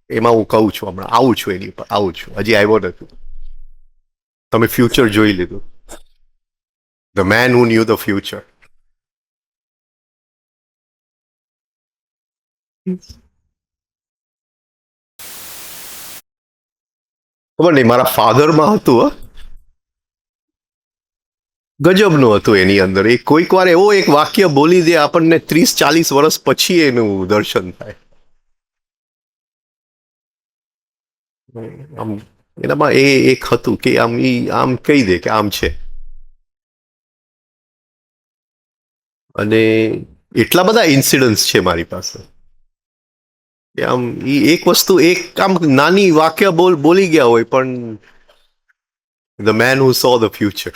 એમાં હું કહું છું, હમણાં આવું છું, એની પર આવું છું, હજી આવ્યો નથી. તમે ફ્યુચર જોઈ લીધું, the main who new the future. ખબર નહીં, મારા ફાધરમાં હતું. ગજબનું હતું એની અંદર. એ કોઈક વાર એવો એક વાક્ય બોલી દે આપણને 30-40 વર્ષ પછી એનું દર્શન થાય. આમ એનામાં એ એક હતું કે આમ ઈ આમ કહી દે કે આમ છે, અને એટલા બધા ઇન્સિડન્ટ્સ છે મારી પાસે કે આમ ઈ એક વસ્તુ એક આમ નાની વાક્ય બોલી ગયા હોય પણ the main who so the future.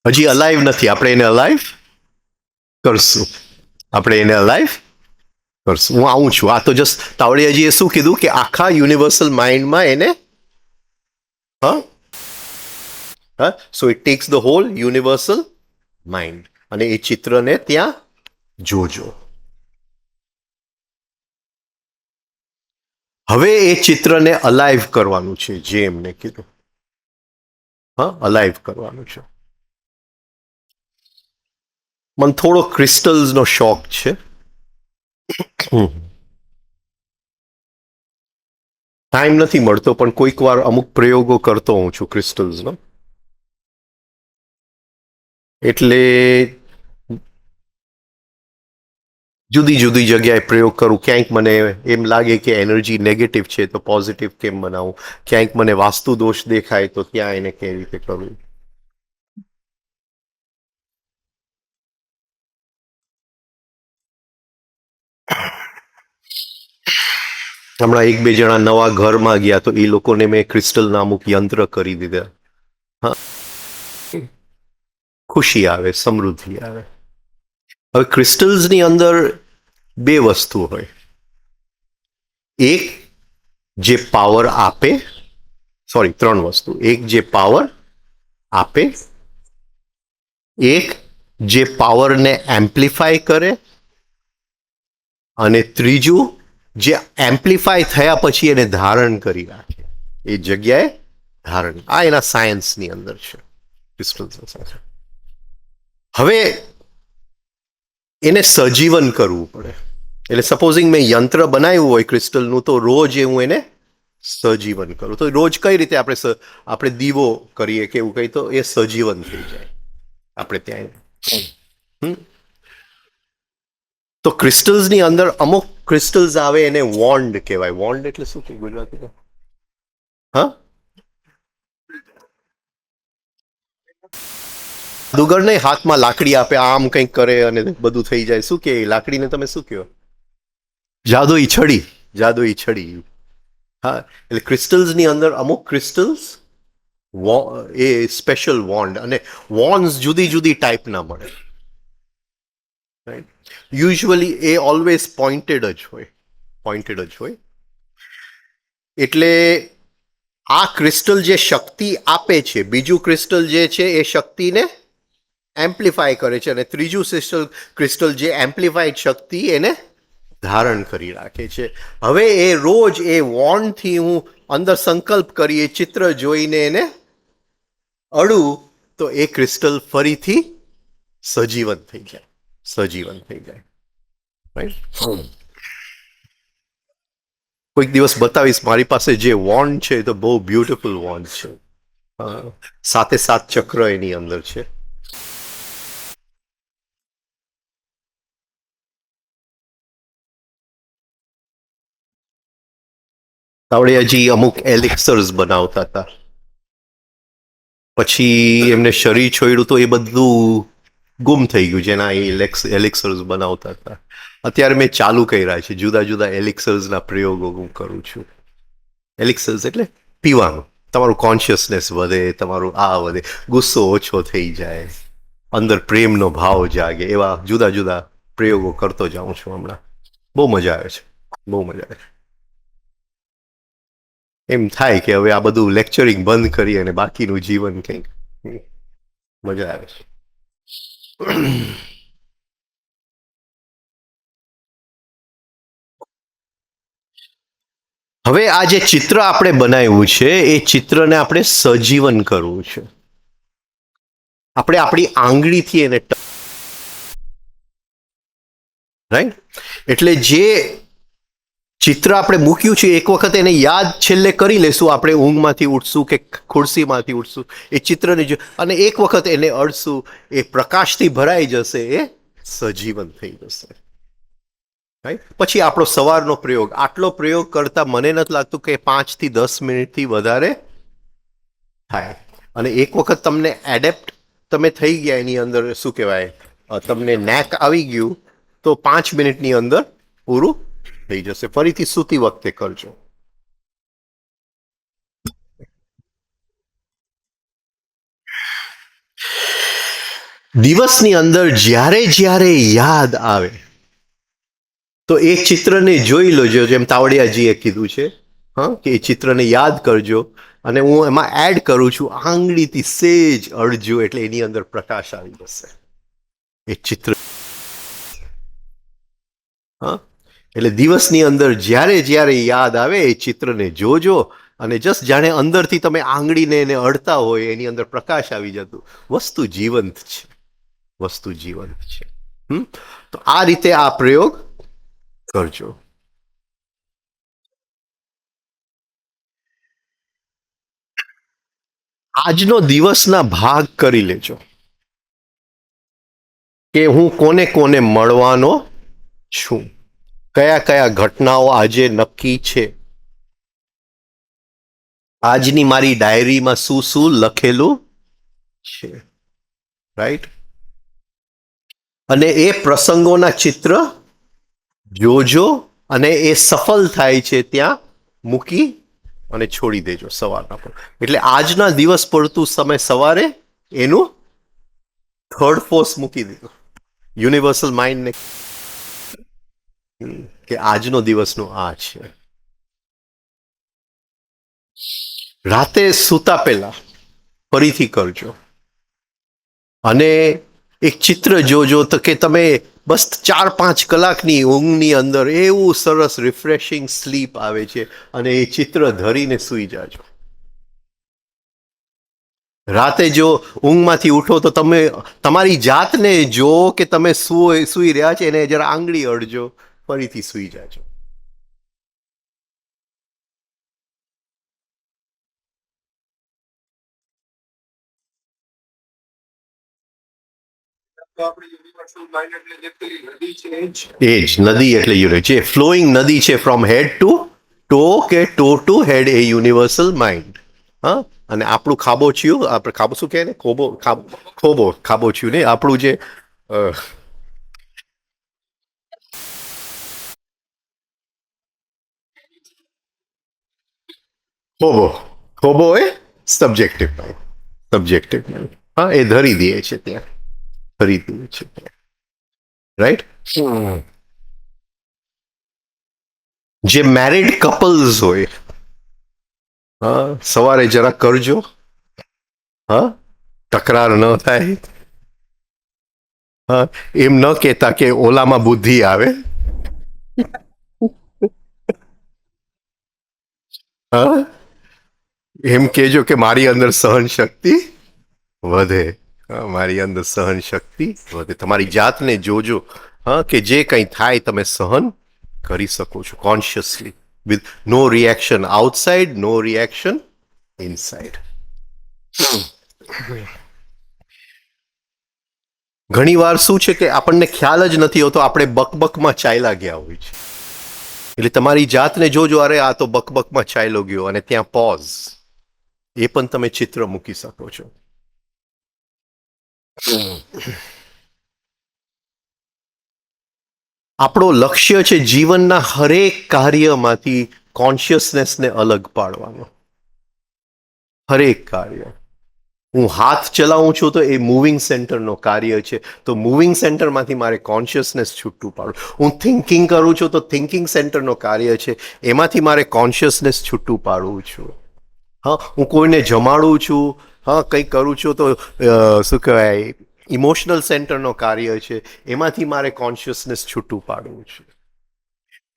હજી અલાઈવ નથી, આપણે એને અલાઈવ કરશું, આપણે એને અલાઈવ કરશું. હું આવું છું. આ તો જસ્ટ તાવડિયાજીએ શું કીધું કે આખા યુનિવર્સલ માઇન્ડમાં એને so it takes the whole universal mind, અને એ ચિત્રને ત્યાં જોજો. હવે એ ચિત્રને અલાઈવ કરવાનું છે, જે એમને કીધું. હા, અલાઈવ કરવાનું છે. મને થોડો ક્રિસ્ટલ્સનો શોખ છે. ટાઈમ નથી મળતો પણ કોઈક વાર અમુક પ્રયોગો કરતો હું છું ક્રિસ્ટલ્સનો. એટલે જુદી જુદી જગ્યાએ પ્રયોગ કરું. ક્યાંક મને એમ લાગે કે એનર્જી નેગેટિવ છે તો પોઝિટિવ કેમ બનાવું, ક્યાંક મને વાસ્તુ દોષ દેખાય તો ત્યાં એને કેવી રીતે કરવું. હમણાં એક બે જણા નવા ઘરમાં ગયા તો એ લોકોને મેં ક્રિસ્ટલના અમુક યંત્ર કરી દીધા. હા, ખુશી આવે, સમૃદ્ધિ આવે. હવે ક્રિસ્ટલ્સની અંદર બે વસ્તુ હોય. એક જે પાવર આપે, સોરી 3 વસ્તુ. એક જે પાવર આપે, એક જે પાવરને એમ્પ્લિફાય કરે, અને ત્રીજું જે એમ્પ્લિફાય થયા પછી એને ધારણ કરી રાખે, એ જગ્યાએ ધારણ. આ એના સાયન્સની અંદર છે ક્રિસ્ટલ્સ. હવે એને સજીવન કરવું પડે. એટલે સપોઝિંગ મેં યંત્ર બનાવ્યું હોય ક્રિસ્ટલનું, તો રોજ હું એને સજીવન કરું. તો રોજ કઈ રીતે આપણે દીવો કરીએ કે એવું કઈ, તો એ સજીવન થઈ જાય આપણે ત્યાં. તો ક્રિસ્ટલ્સની અંદર અમુક ક્રિસ્ટલ્સ આવે, એને વોન્ડ કહેવાય. વોન્ડ એટલે શું કે ગુજરાતી? હા, જાદુગર નહીં, હાથમાં લાકડી આપે, આમ કંઈક કરે અને બધું થઈ જાય. શું કે લાકડીને તમે શું કહો? જાદુઈ છડી. જાદુઈ છડી. હા, એટલે ક્રિસ્ટલ્સની અંદર અમુક ક્રિસ્ટલ્સ એ સ્પેશિયલ વોન્ડ, અને વોન્ડ્સ જુદી જુદી ટાઈપના મળે. યુઝ્યુઅલી એ ઓલવેઝ પોઇન્ટેડ જ હોય, પોઇન્ટેડ જ હોય. એટલે આ ક્રિસ્ટલ જે શક્તિ આપે છે, બીજું ક્રિસ્ટલ જે છે એ શક્તિને એમ્પ્લિફાય કરે છે, અને ત્રીજું ક્રિસ્ટલ જે એમ્પ્લિફાઈડ શક્તિ એને ધારણ કરી રાખે છે. હવે એ રોજ એ વોન્ડથી હું અંદર સંકલ્પ કરી, એ ચિત્ર જોઈને એને અડું તો એ ક્રિસ્ટલ ફરીથી સજીવન થઈ જાય, સજીવન થઈ જાય. રાઈટ. કોઈક દિવસ બતાવીશ, મારી પાસે જે વોન્ડ છે તો બહુ બ્યુટિફુલ વોન્ડ છે. સાતે સાત ચક્ર એની અંદર છે. તાવડિયાજી અમુક એલિક્સર્સ બનાવતા હતા, પછી એમને શરીર છોડ્યું તો એ બધું ગુમ થઈ ગયું જેના એ એલિક્સર્સ બનાવતા હતા. અત્યારે મેં ચાલુ કર્યા છે, જુદા જુદા એલિક્સર્સના પ્રયોગો હું કરું છું. એલિક્સર્સ એટલે પીવાનું, તમારું કોન્શિયસનેસ વધે, તમારું આ વધે, ગુસ્સો ઓછો થઈ જાય, અંદર પ્રેમનો ભાવ જાગે, એવા જુદા જુદા પ્રયોગો કરતો જાઉં છું હમણાં. બહુ મજા આવે છે, બહુ મજા આવે છે. એમ થાય કે હવે આ બધું લેક્ચરિંગ બંધ કરી અને બાકીનું જીવન કંઈક મજા આવે છે. હવે આ જે ચિત્ર આપણે બનાવ્યું છે એ ચિત્રને આપણે સજીવન કરવું છે. આપણે આપણી આંગળીથી એને રાઈટ. એટલે જે ચિત્ર આપણે મૂક્યું છે એક વખત એને યાદ છેલ્લે કરી લેશું, આપણે ઊંઘમાંથી ઉઠશું કે ખુરશીમાંથી ઉઠશું, એ ચિત્રને જો અને એક વખત એને અડશું, એ પ્રકાશથી ભરાઈ જશે, એ સજીવન થઈ જશે. પછી આપણો સવારનો પ્રયોગ, આટલો પ્રયોગ કરતા મને નથી લાગતું કે 5 થી 10 મિનિટથી વધારે થાય. અને એક વખત તમને એડેપ્ટ તમે થઈ ગયા એની અંદર, શું કહેવાય, તમને નેક આવી ગયું તો 5 મિનિટની અંદર પૂરું થઈ જશે. ફરીથી સૂતી વખતે કરજો. દિવસની અંદર જ્યારે જ્યારે યાદ આવે તો એ ચિત્રને જોઈ લેજો, જેમ તાવડિયાજીએ કીધું છે, હા, કે એ ચિત્રને યાદ કરજો. અને હું એમાં એડ કરું છું, આંગળીથી સેજ અડજો એટલે એની અંદર પ્રકાશ આવી જશે એ ચિત્ર. હા, એટલે દિવસની અંદર જ્યારે જ્યારે યાદ આવે એ ચિત્રને જોજો, અને જસ્ટ જાણે અંદરથી તમે આંગળીને એને અડતા હોય, એની અંદર પ્રકાશ આવી જતું. વસ્તુ જીવંત છે, વસ્તુ જીવંત છે. તો આ રીતે આ પ્રયોગ કરજો. આજનો દિવસના ભાગ કરી લેજો કે હું કોને કોને મળવાનો છું, કયા કયા ઘટનાઓ આજે નક્કી છે, આજની મારી ડાયરીમાં શું શું લખેલું છે. રાઈટ. અને એ પ્રસંગોના ચિત્ર જોજો, અને એ સફળ થાય છે ત્યાં મૂકી અને છોડી દેજો સવારના પર. એટલે આજના દિવસ પડતું સમય સવારે એનું થર્ડ ફોર્સ મૂકી દીધું યુનિવર્સલ માઇન્ડને કે આજનો દિવસનો આ છે. રાતે સૂતા પહેલા ફરીથી કરજો, અને એક ચિત્ર જોજો તો કે તમે બસ 4-5 કલાકની ઊંઘની અંદર એવું સરસ રિફ્રેશિંગ સ્લીપ આવે છે, અને એ ચિત્ર ધરીને સૂઈ જાજો. રાતે જો ઊંઘમાંથી ઉઠો તો તમે તમારી જાતને જો કે તમે સૂઈ રહ્યા છે, એને જરા આંગળી અડજો, ફરીથી સૂઈ જાજો. એ જ નદી એટલે જે ફ્લોઈંગ નદી છે, ફ્રોમ હેડ ટુ ટો કે ટો ટુ હેડ, એ યુનિવર્સલ માઇન્ડ. હા, અને આપણું ખાબોચિયું, આપણે ખાબો શું કહે ને, ખાબોચિયું ને આપણું જે હોબો હોબો એ સબ્જેક્ટિવ માઇન્ડ. સબ્જેક્ટિવ માઇન્ડ, હા, એ ધરી દે છે ત્યાં, ધરી દે છે રાઈટ. જે મેરિડ કપલ્સ હોય, હા, સવારે જરા કરજો, હા, તકરાર ન થાય. હા, એમ ન કહેતા કે ઓલામાં બુદ્ધિ આવે. હા, એમ કહેજો કે મારી અંદર સહન શક્તિ વધે. હા, મારી અંદર સહન શક્તિ વધે. તમારી જાતને જોજો, હા, કે જે કંઈ થાય તમે સહન કરી શકો છો consciously, with no reaction outside, no reaction inside. ઘણી વાર શું છે કે આપણને ખ્યાલ જ નથી હોતો, આપણે બકબકમાં ચાલ્યા ગયા હોય છે. એટલે તમારી જાતને જોજો, અરે આ તો બકબકમાં ચાલ્યો ગયો, અને ત્યાં પોઝ, એ પણ તમે ચિત્ર મૂકી શકો છો. આપણો લક્ષ્ય છે જીવનના હરેક કાર્યમાંથી કોન્શિયસનેસને અલગ પાડવાનો. હરેક કાર્ય, હું હાથ ચલાવું છું તો એ મૂવિંગ સેન્ટરનો કાર્ય છે, તો મૂવિંગ સેન્ટરમાંથી મારે કોન્શિયસનેસ છૂટું પાડવું. હું થિંકિંગ કરું છું તો થિંકિંગ સેન્ટરનો કાર્ય છે, એમાંથી મારે કોન્શિયસનેસ છૂટું પાડવું છું. હા, હું કોઈને જમાડું છું, હા, કંઈક કરું છું તો શું કહેવાય, ઇમોશનલ સેન્ટરનો કાર્ય છે, એમાંથી મારે કોન્શિયસનેસ છૂટું પાડવું છે.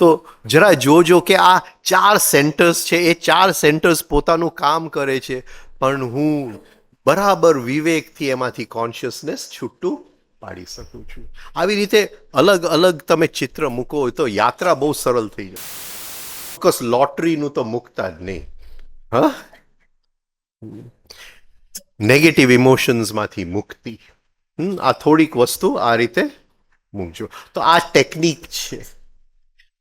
તો જરા જોજો કે આ 4 સેન્ટર્સ છે, એ 4 સેન્ટર્સ પોતાનું કામ કરે છે, પણ હું બરાબર વિવેકથી એમાંથી કોન્શિયસનેસ છૂટું પાડી શકું છું. આવી રીતે અલગ અલગ તમે ચિત્ર મૂકો તો યાત્રા બહુ સરળ થઈ જાય. ચોક્કસ લોટરીનું તો મૂકતા જ નહીં. હા, નેગેટિવ ઇમોશન્સમાંથી મુક્તિ, આ થોડીક વસ્તુ આ રીતે મૂકજો. તો આ ટેકનિક છે.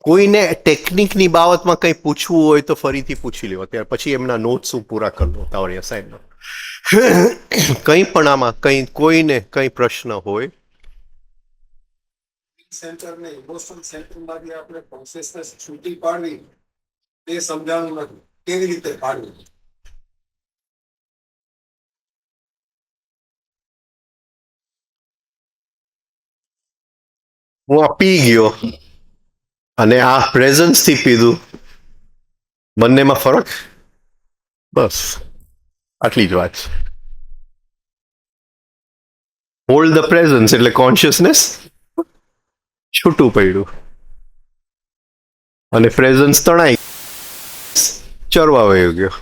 કોઈને ટેકનિકની બાબતમાં કંઈ પૂછવું હોય તો ફરીથી પૂછી લો, ત્યાર પછી એમના નોટ્સ હું પૂરા કરી લો, તમારી અસાઇનમેન્ટ. કંઈ પણ આમાં કંઈ કોઈને કંઈ પ્રશ્ન હોય. સેન્ટરને ઇમોશનલ સેન્ટરમાંથી આપણે કોન્શિયસનેસ છૂટી પાડવી એ સમજાવવું નથી, કેવી રીતે પાડવી. હું આ પી ગયો અને આ પ્રેઝન્સ થી પીધું, બંનેમાં ફરક, બસ આટલી જ વાત છે. હોલ્ડ ધ પ્રેઝન્સ એટલે કોન્શિયસનેસ છૂટું પડ્યું, અને પ્રેઝન્સ તણાઈ ચરવા વયો ગયો.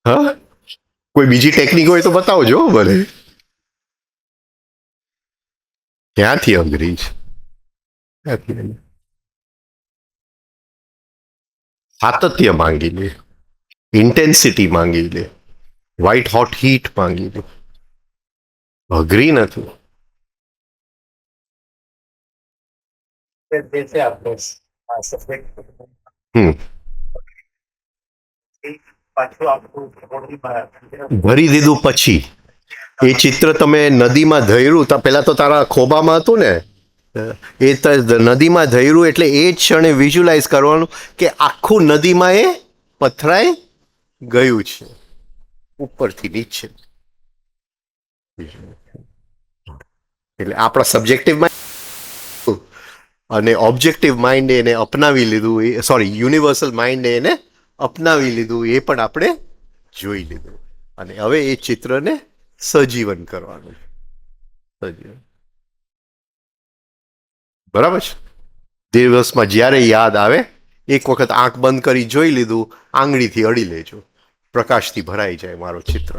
હા, કોઈ બીજી ટેકનિક હોય તો બતાવજો ભલે. ક્યાંથી અઘરી છે, સાતત્ય માંગી લે, ઇન્ટેન્સિટી માંગી લે, વ્હાઇટ હોટ હીટ માંગી લે, અઘરી નથી. जैसे आपको सब्जेक्ट હમ, पाछू आपको थोड़ी ભરી દીધું પછી એ ચિત્ર તમે નદીમાં ધૈર્યું, પેલા તો તારા ખોબામાં હતું ને, એ નદીમાં ધૈર્યું એટલે એ જ ક્ષણે વિઝ્યુલાઇઝ કરવાનું કે આખું નદીમાં એ પથરાઈ ગયું છે, ઉપરથી નીચે. એટલે આપણા સબ્જેક્ટિવ માઇન્ડ અને ઓબ્જેક્ટિવ માઇન્ડે એને અપનાવી લીધું, સોરી, યુનિવર્સલ માઇન્ડે એને અપનાવી લીધું, એ પણ આપણે જોઈ લીધું. અને હવે એ ચિત્રને સજીવન કરવાનું. સજીવન, બરાબર છે. દિવસમાં જ્યારે યાદ આવે એક વખત આંખ બંધ કરી જોઈ લીધું, આંગળીથી અડી લેજો, પ્રકાશથી ભરાઈ જાય મારો ચિત્ર.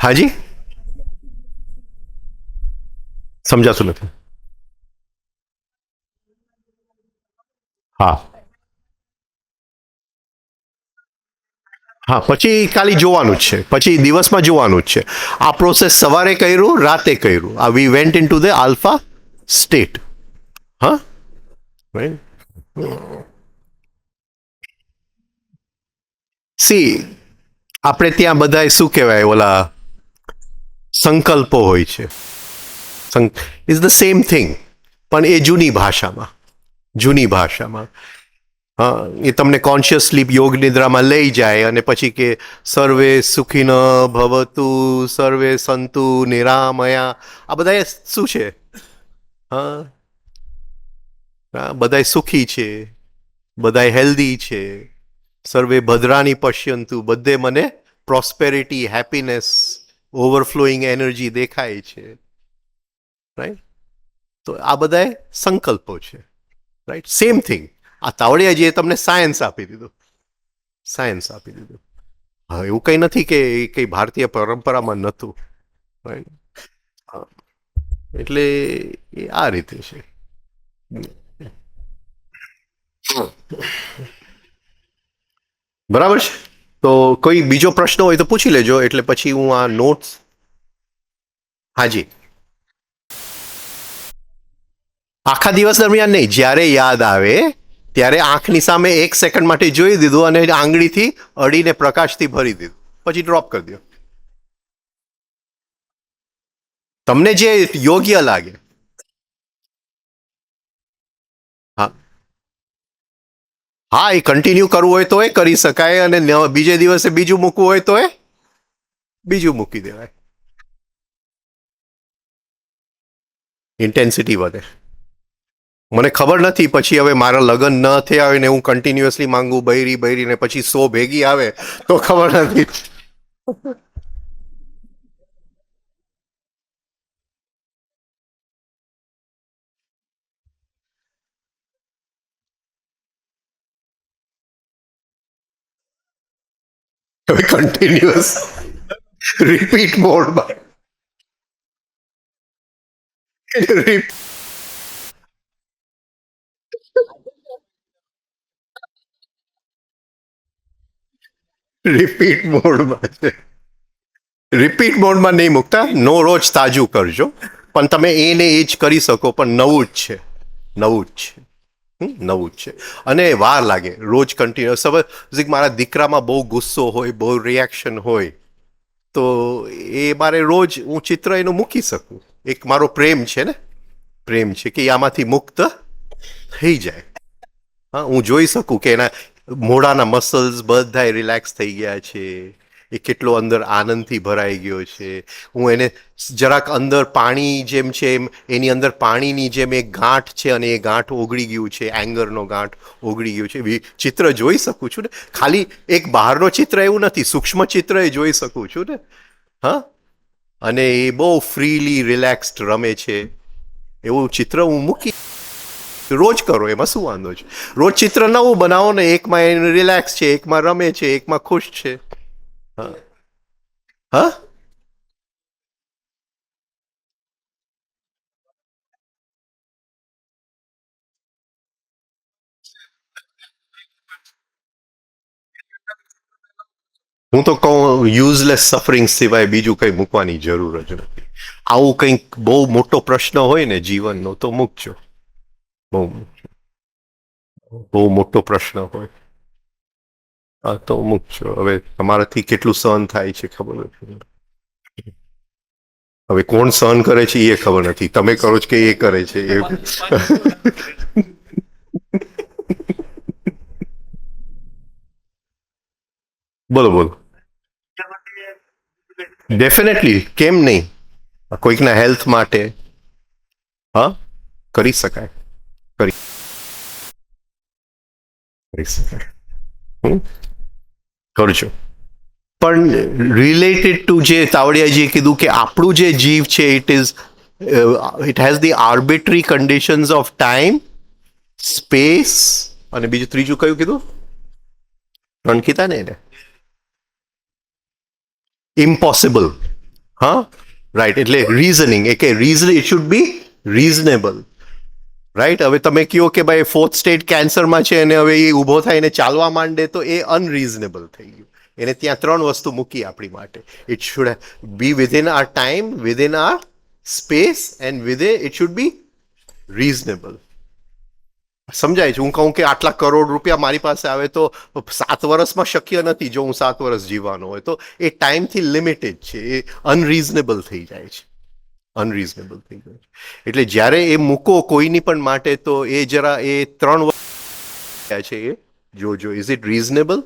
હાજી, સમજાતું નથી. હા હા, પછી ખાલી જોવાનું જ છે, પછી દિવસમાં જોવાનું જ છે. આ પ્રોસેસ સવારે કર્યું, રાતે કર્યું, આ we went in to the alpha state. હા, સી આપણે ત્યાં બધા શું કહેવાય, ઓલા સંકલ્પો હોય છે. ઇઝ ધ સેમ થિંગ, પણ એ જૂની ભાષામાં. હા, એ તમને કોન્શિયસલી યોગ નિદ્રામાં લઈ જાય અને પછી કે સર્વે સુખીન ભવતુ, સર્વે સંતુ નિરામયા. આ બધા શું છે? હા, બધાય સુખી છે, બધાય હેલ્ધી છે, સર્વે ભદ્રાની પશ્યંતુ, બધે મને પ્રોસ્પેરિટી, હેપીનેસ, ઓવરફ્લોઈંગ એનર્જી દેખાય છે. રાઈટ? તો આ બધા સંકલ્પો છે. રાઈટ? Same thing. આ તાવડિયાજીએ તમને સાયન્સ આપી દીધું. હા, એવું કંઈ નથી કે એ કંઈ ભારતીય પરંપરામાં નહોતું. રાઈટ? એટલે એ આ રીતે છે. બરાબર છે. તો કોઈ બીજો પ્રશ્ન હોય તો પૂછી લેજો, એટલે પછી હું આ નોટ્સ. હાજી. આખા દિવસ દરમિયાન નહીં, જ્યારે યાદ આવે ત્યારે આંખની સામે 1 સેકન્ડ માટે જોઈ દીધું અને આંગળીથી અડીને પ્રકાશથી ભરી દીધું, પછી ડ્રોપ કરી દો. તમને જે યોગ્ય લાગે. હા, હા, એ કન્ટિન્યુ કરવું હોય તો એ કરી શકાય, અને બીજે દિવસે બીજું મૂકવું હોય તો એ બીજું મૂકી દેવાય. ઇન્ટેન્સિટી વધે. મને ખબર નથી પછી હવે મારા લગ્ન ન થયા હોય ને હું કન્ટિન્યુઅસલી માંગુ બૈરી ને પછી 100 ભેગી આવે તો ખબર નથી. હવે કન્ટિન્યુઅસ રિપીટ મોડમાં. રિપીટ મોડમાં છે. રિપીટ મોડમાં નહીં મૂકતા, રોજ તાજું કરજો, પણ તમે એને એ જ કરી શકો, પણ નવું જ છે. નવું જ છે અને વાર લાગે. રોજ કન્ટિન્યુઅસ. હવે મારા દીકરામાં બહુ ગુસ્સો હોય, બહુ રિએક્શન હોય, તો એ મારે રોજ હું ચિત્ર એનું મૂકી શકું. એક મારો પ્રેમ છે કે આમાંથી મુક્ત થઈ જાય. હા, હું જોઈ શકું કે એના મોઢાના મસલ્સ બધા રિલેક્સ થઈ ગયા છે, એ કેટલો અંદર આનંદથી ભરાઈ ગયો છે. હું એને જરાક અંદર પાણી જેમ છે એમ એની અંદર પાણીની જેમ એક ગાંઠ છે અને એ ગાંઠ ઓગળી ગયું છે, એંગરનો ગાંઠ ઓગળી ગયું છે, ચિત્ર જોઈ શકું છું ને. ખાલી એક બહારનો ચિત્ર એવું નથી, સૂક્ષ્મ ચિત્ર એ જોઈ શકું છું ને. હા, અને એ બહુ ફ્રીલી રિલેક્સ્ડ રમે છે, એવું ચિત્ર હું મૂકી. રોજ કરો, એમાં શું વાંધો છે? રોજ ચિત્ર નવું બનાવો ને, એકમાં એ રિલેક્સ છે, એકમાં રમે છે, એકમાં ખુશ છે. હા, હા, હું તો કહું યુઝલેસ સફરિંગ સિવાય બીજું કંઈ મૂકવાની જરૂર જ નથી. આવું કંઈક બહુ મોટો પ્રશ્ન હોય ને જીવનનો તો મૂકજો. બહુ મોટો પ્રશ્ન હોય હા તો મૂકજો. હવે તમારાથી કેટલું સહન થાય છે ખબર નથી. હવે કોણ સહન કરે છે એ ખબર નથી. તમે કરો છો કે એ કરે છે એ. બોલો બોલો. ડેફિનેટલી, કેમ નહીં? કોઈકના હેલ્થ માટે હા કરી શકાય. કરી શકાય. કરજો. પણ રિલેટેડ ટુ જે તાવડિયાજીએ કીધું કે આપણું જે જીવ છે it has the arbitrary conditions of time, space, અને બીજું ત્રીજું કયું કીધું? ત્રણ કીધા ને એને. ઇમ્પોસિબલ. હા, રાઈટ. એટલે રીઝનિંગ એ કે reason it should be reasonable. Right. હવે તમે કહો કે ભાઈ 4th સ્ટેજ કેન્સરમાં છે અને હવે એ ઊભો થઈને ચાલવા માંડે તો એ અનરીઝનેબલ થઈ ગયું. એને ત્યાં 3 વસ્તુ મૂકી આપણી માટે. It should be within our time, within our space, and it should be reasonable. સમજાય છે? હું કહું કે આટલા કરોડ રૂપિયા મારી પાસે આવે તો 7 વર્ષમાં શક્ય નથી. જો હું 7 વર્ષ જીવવાનો હોય તો એ ટાઈમથી લિમિટેડ છે, એ અનરીઝનેબલ થઈ જાય છે. અનરીઝનેબલ થઈ ગયો છે. એટલે જ્યારે એ મૂકો કોઈની પણ માટે તો એ જરા એ 3 વર્ષ છે એ જોજો ઇઝ ઇટ રીઝનેબલ.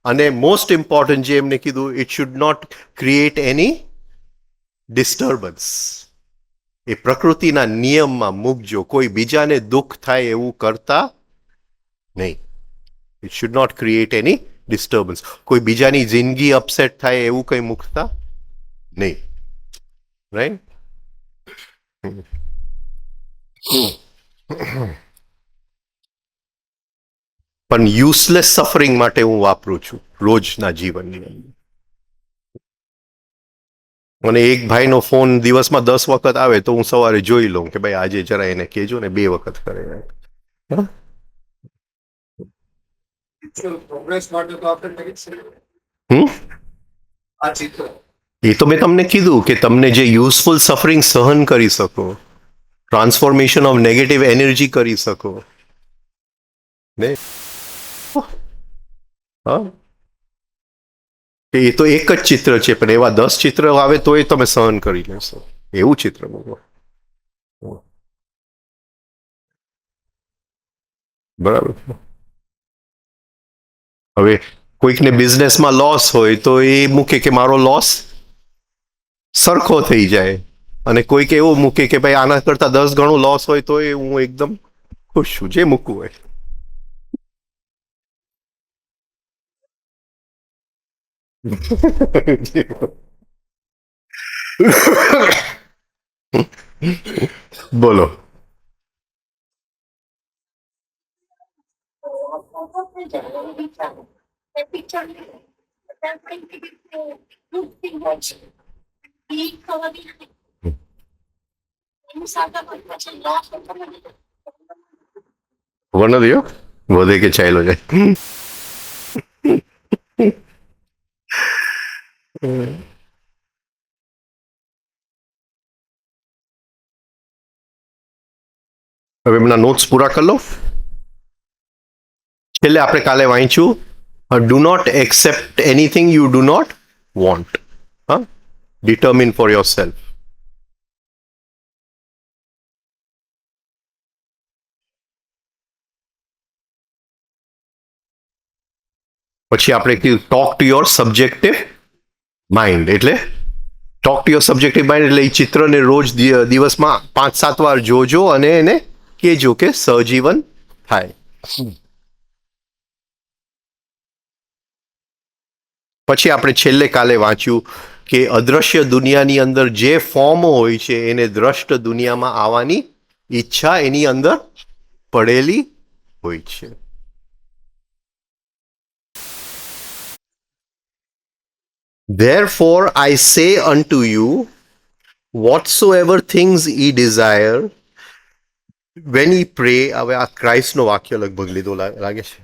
અને મોસ્ટ ઇમ્પોર્ટન્ટ જે એમને કીધું it should not create any disturbance. એ પ્રકૃતિના નિયમમાં મૂકજો, કોઈ બીજાને દુઃખ થાય એવું કરતા નહીં. It should not create any disturbance. કોઈ બીજાની જિંદગી અપસેટ થાય એવું કંઈ મૂકતા નહીં. રાઈટ. પણ યુઝલેસ સફરિંગ માટે હું વાપરું છું રોજના જીવનની અંદર. મને એક ભાઈનો ફોન દિવસમાં 10 વખત આવે તો હું સવારે જોઈ લઉં કે ભાઈ આજે જરા એને કહેજો ને 2 વખત કરે. પ્રોગ્રેસ માટે તો આપણે કરી જ શકીએ. આ ચિત્ર એ તો મેં તમને કીધું કે તમને જે યુઝફુલ સફરિંગ સહન કરી શકો, ટ્રાન્સફોર્મેશન ઓફ નેગેટિવ એનર્જી કરી શકો ને, હા, એ તો એક જ ચિત્ર છે પણ એવા 10 ચિત્ર આવે તોય તમે સહન કરી લેશો એવું ચિત્ર મૂકો. બરાબર. હવે કોઈકને બિઝનેસમાં લોસ હોય તો એ મૂકે કે મારો લોસ સરખો થઈ જાય, અને કોઈક એવો મૂકે કે ભાઈ આના કરતા 10 ગણું લોસ હોય તો એ હું એકદમ ખુશ છું, જે મૂકવું હોય. બોલો. ખબર નથી હો, વધે કે ચાલ્યો જાય. હવે એમના નોટ્સ પૂરા કરી લો. છેલ્લે આપણે કાલે વાંચ્યું do not accept anything you do not want. હા, ડિટર્મિન ફોર યોર સેલ્ફ. પછી આપણે કીધું talk to your subjective mind. એટલે talk to your subjective mind એટલે એ ચિત્રને રોજ દિવસમાં 5-7 વાર જોજો અને એને કહેજો કે સહજીવન થાય. પછી આપણે છેલ્લે કાલે વાંચ્યું કે અદ્રશ્ય દુનિયાની અંદર જે ફોર્મો હોય છે એને દ્રષ્ટ દુનિયામાં આવવાની ઈચ્છા એની અંદર પડેલી હોય છે. Therefore I say unto you, whatsoever things ye desire, when ye pray. હવે આ ક્રાઇસ્ટનો વાક્ય લગભગ લીધો લાગે છે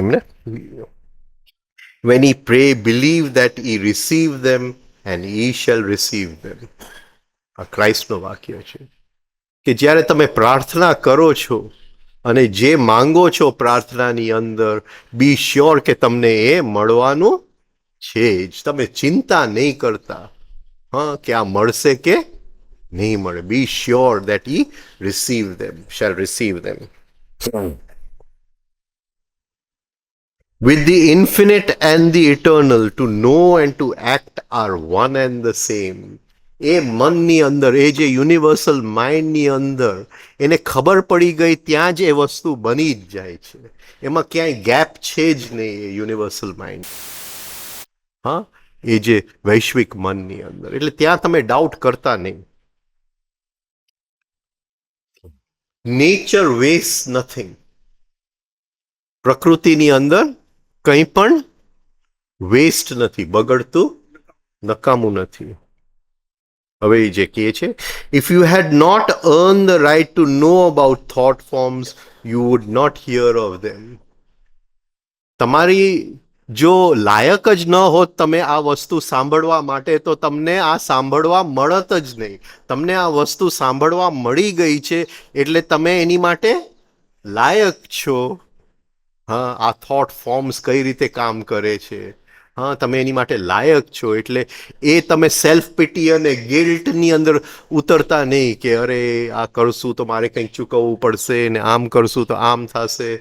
એમને. When ye pray, believe that ye receive them and ye shall receive them. આ ક્રાઇસ્ટનો વાક્ય છે કે જ્યારે તમે પ્રાર્થના કરો છો અને જે માંગો છો પ્રાર્થનાની અંદર, બી શ્યોર કે તમને એ મળવાનું છે જ. તમે ચિંતા નહીં કરતા હા કે આ મળશે કે નહીં મળે. Be sure that I receive them, shall receive them. With the infinite and the eternal, to know and to act are one and the same. એ મનની અંદર, એ જે યુનિવર્સલ માઇન્ડની અંદર એને ખબર પડી ગઈ ત્યાં જ એ વસ્તુ બની જ જાય છે. એમાં ક્યાંય ગેપ છે જ નહીં એ યુનિવર્સલ માઇન્ડ. હા, એ જે વૈશ્વિક મનની અંદર. એટલે ત્યાં તમે ડાઉટ કરતા નહીં. Nature waste nothing. પ્રકૃતિની અંદર કંઈ પણ વેસ્ટ નથી, બગડતું નકામું નથી. હવે એ જે કહે છે, if you had not earn the right to know about thought forms you would not hear of them. તમારી જો લાયક જ ન હોત તમે આ વસ્તુ સાંભળવા માટે તો તમને આ સાંભળવા મળત જ નહીં. તમને આ વસ્તુ સાંભળવા મળી ગઈ છે એટલે તમે એની માટે લાયક છો. હા, આ થોટ ફોર્મ્સ કઈ રીતે કામ કરે છે, હા, તમે એની માટે લાયક છો. એટલે એ તમે સેલ્ફ પિટી અને ગિલ્ટની અંદર ઉતરતા નહીં કે અરે આ કરશું તો મારે કંઈક ચૂકવવું પડશે ને આમ કરશું તો આમ થશે.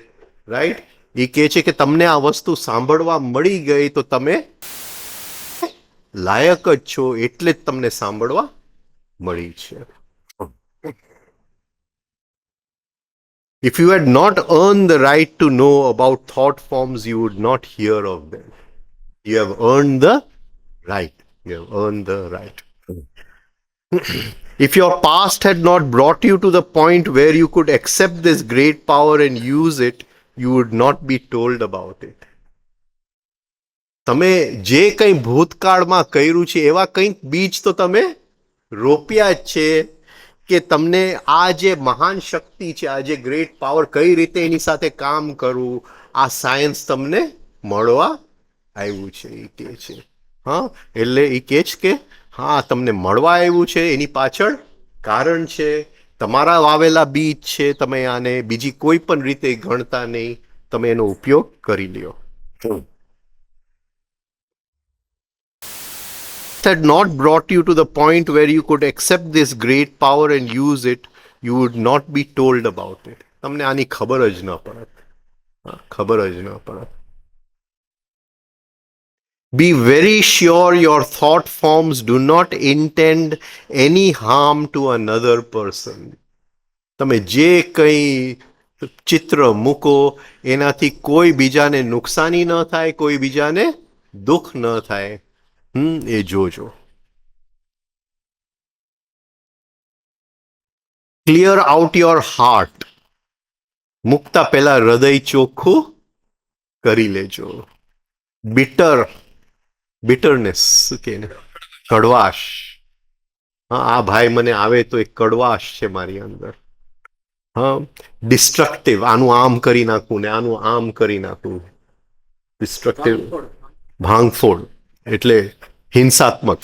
રાઈટ? એ કહે છે કે તમને આ વસ્તુ સાંભળવા મળી ગઈ તો તમે લાયક જ છો, એટલે જ તમને સાંભળવા મળી છે. If you had not earned the right to know about thought forms, you would not hear of them. You have earned the right. You have earned the right. If your past had not brought you to the point where you could accept this great power and use it, you would not be told about it. તમે જે કંઈ ભૂતકાળમાં કર્યું છે એવા કંઈક બીજ તો તમે રોપ્યા જ છે કે તમને આ જે મહાન શક્તિ છે, આ જે ગ્રેટ પાવર, કઈ રીતે એની સાથે કામ કરવું, આ સાયન્સ તમને મળવા આવ્યું છે. એ કહે છે. હા, એટલે એ કહે છે કે હા, તમને મળવા આવ્યું છે એની પાછળ કારણ છે. તમારા વાવેલા બીજ છે, તમે આને બીજી કોઈ પણ રીતે ગણતા નહીં, તમે એનો ઉપયોગ કરી લ્યો. Had not brought you to the point where you could accept this great power and use it, you would not be told about it. તમને આની ખબર જ ન પડત. ખબર જ ન પડત. Be very sure your thought forms do not intend any harm to another person. તમે જે કંઈ ચિત્ર મૂકો એનાથી કોઈ બીજાને નુકસાની ન થાય, કોઈ બીજાને દુઃખ ન થાય. એ જોજો. Clear out your heart. મુકતા પહેલા હૃદય ચોખ્ખું કરી લેજો. બિટરનેસ કે કડવાશ. હા, આ ભાઈ મને આવે તો એક કડવાશ છે મારી અંદર. હા, ડિસ્ટ્રક્ટિવ, આનું આમ કરી નાખવું ને આનું આમ કરી નાખવું. ડિસ્ટ્રક્ટિવ, ભાંગફોડ એટલે હિંસાત્મક.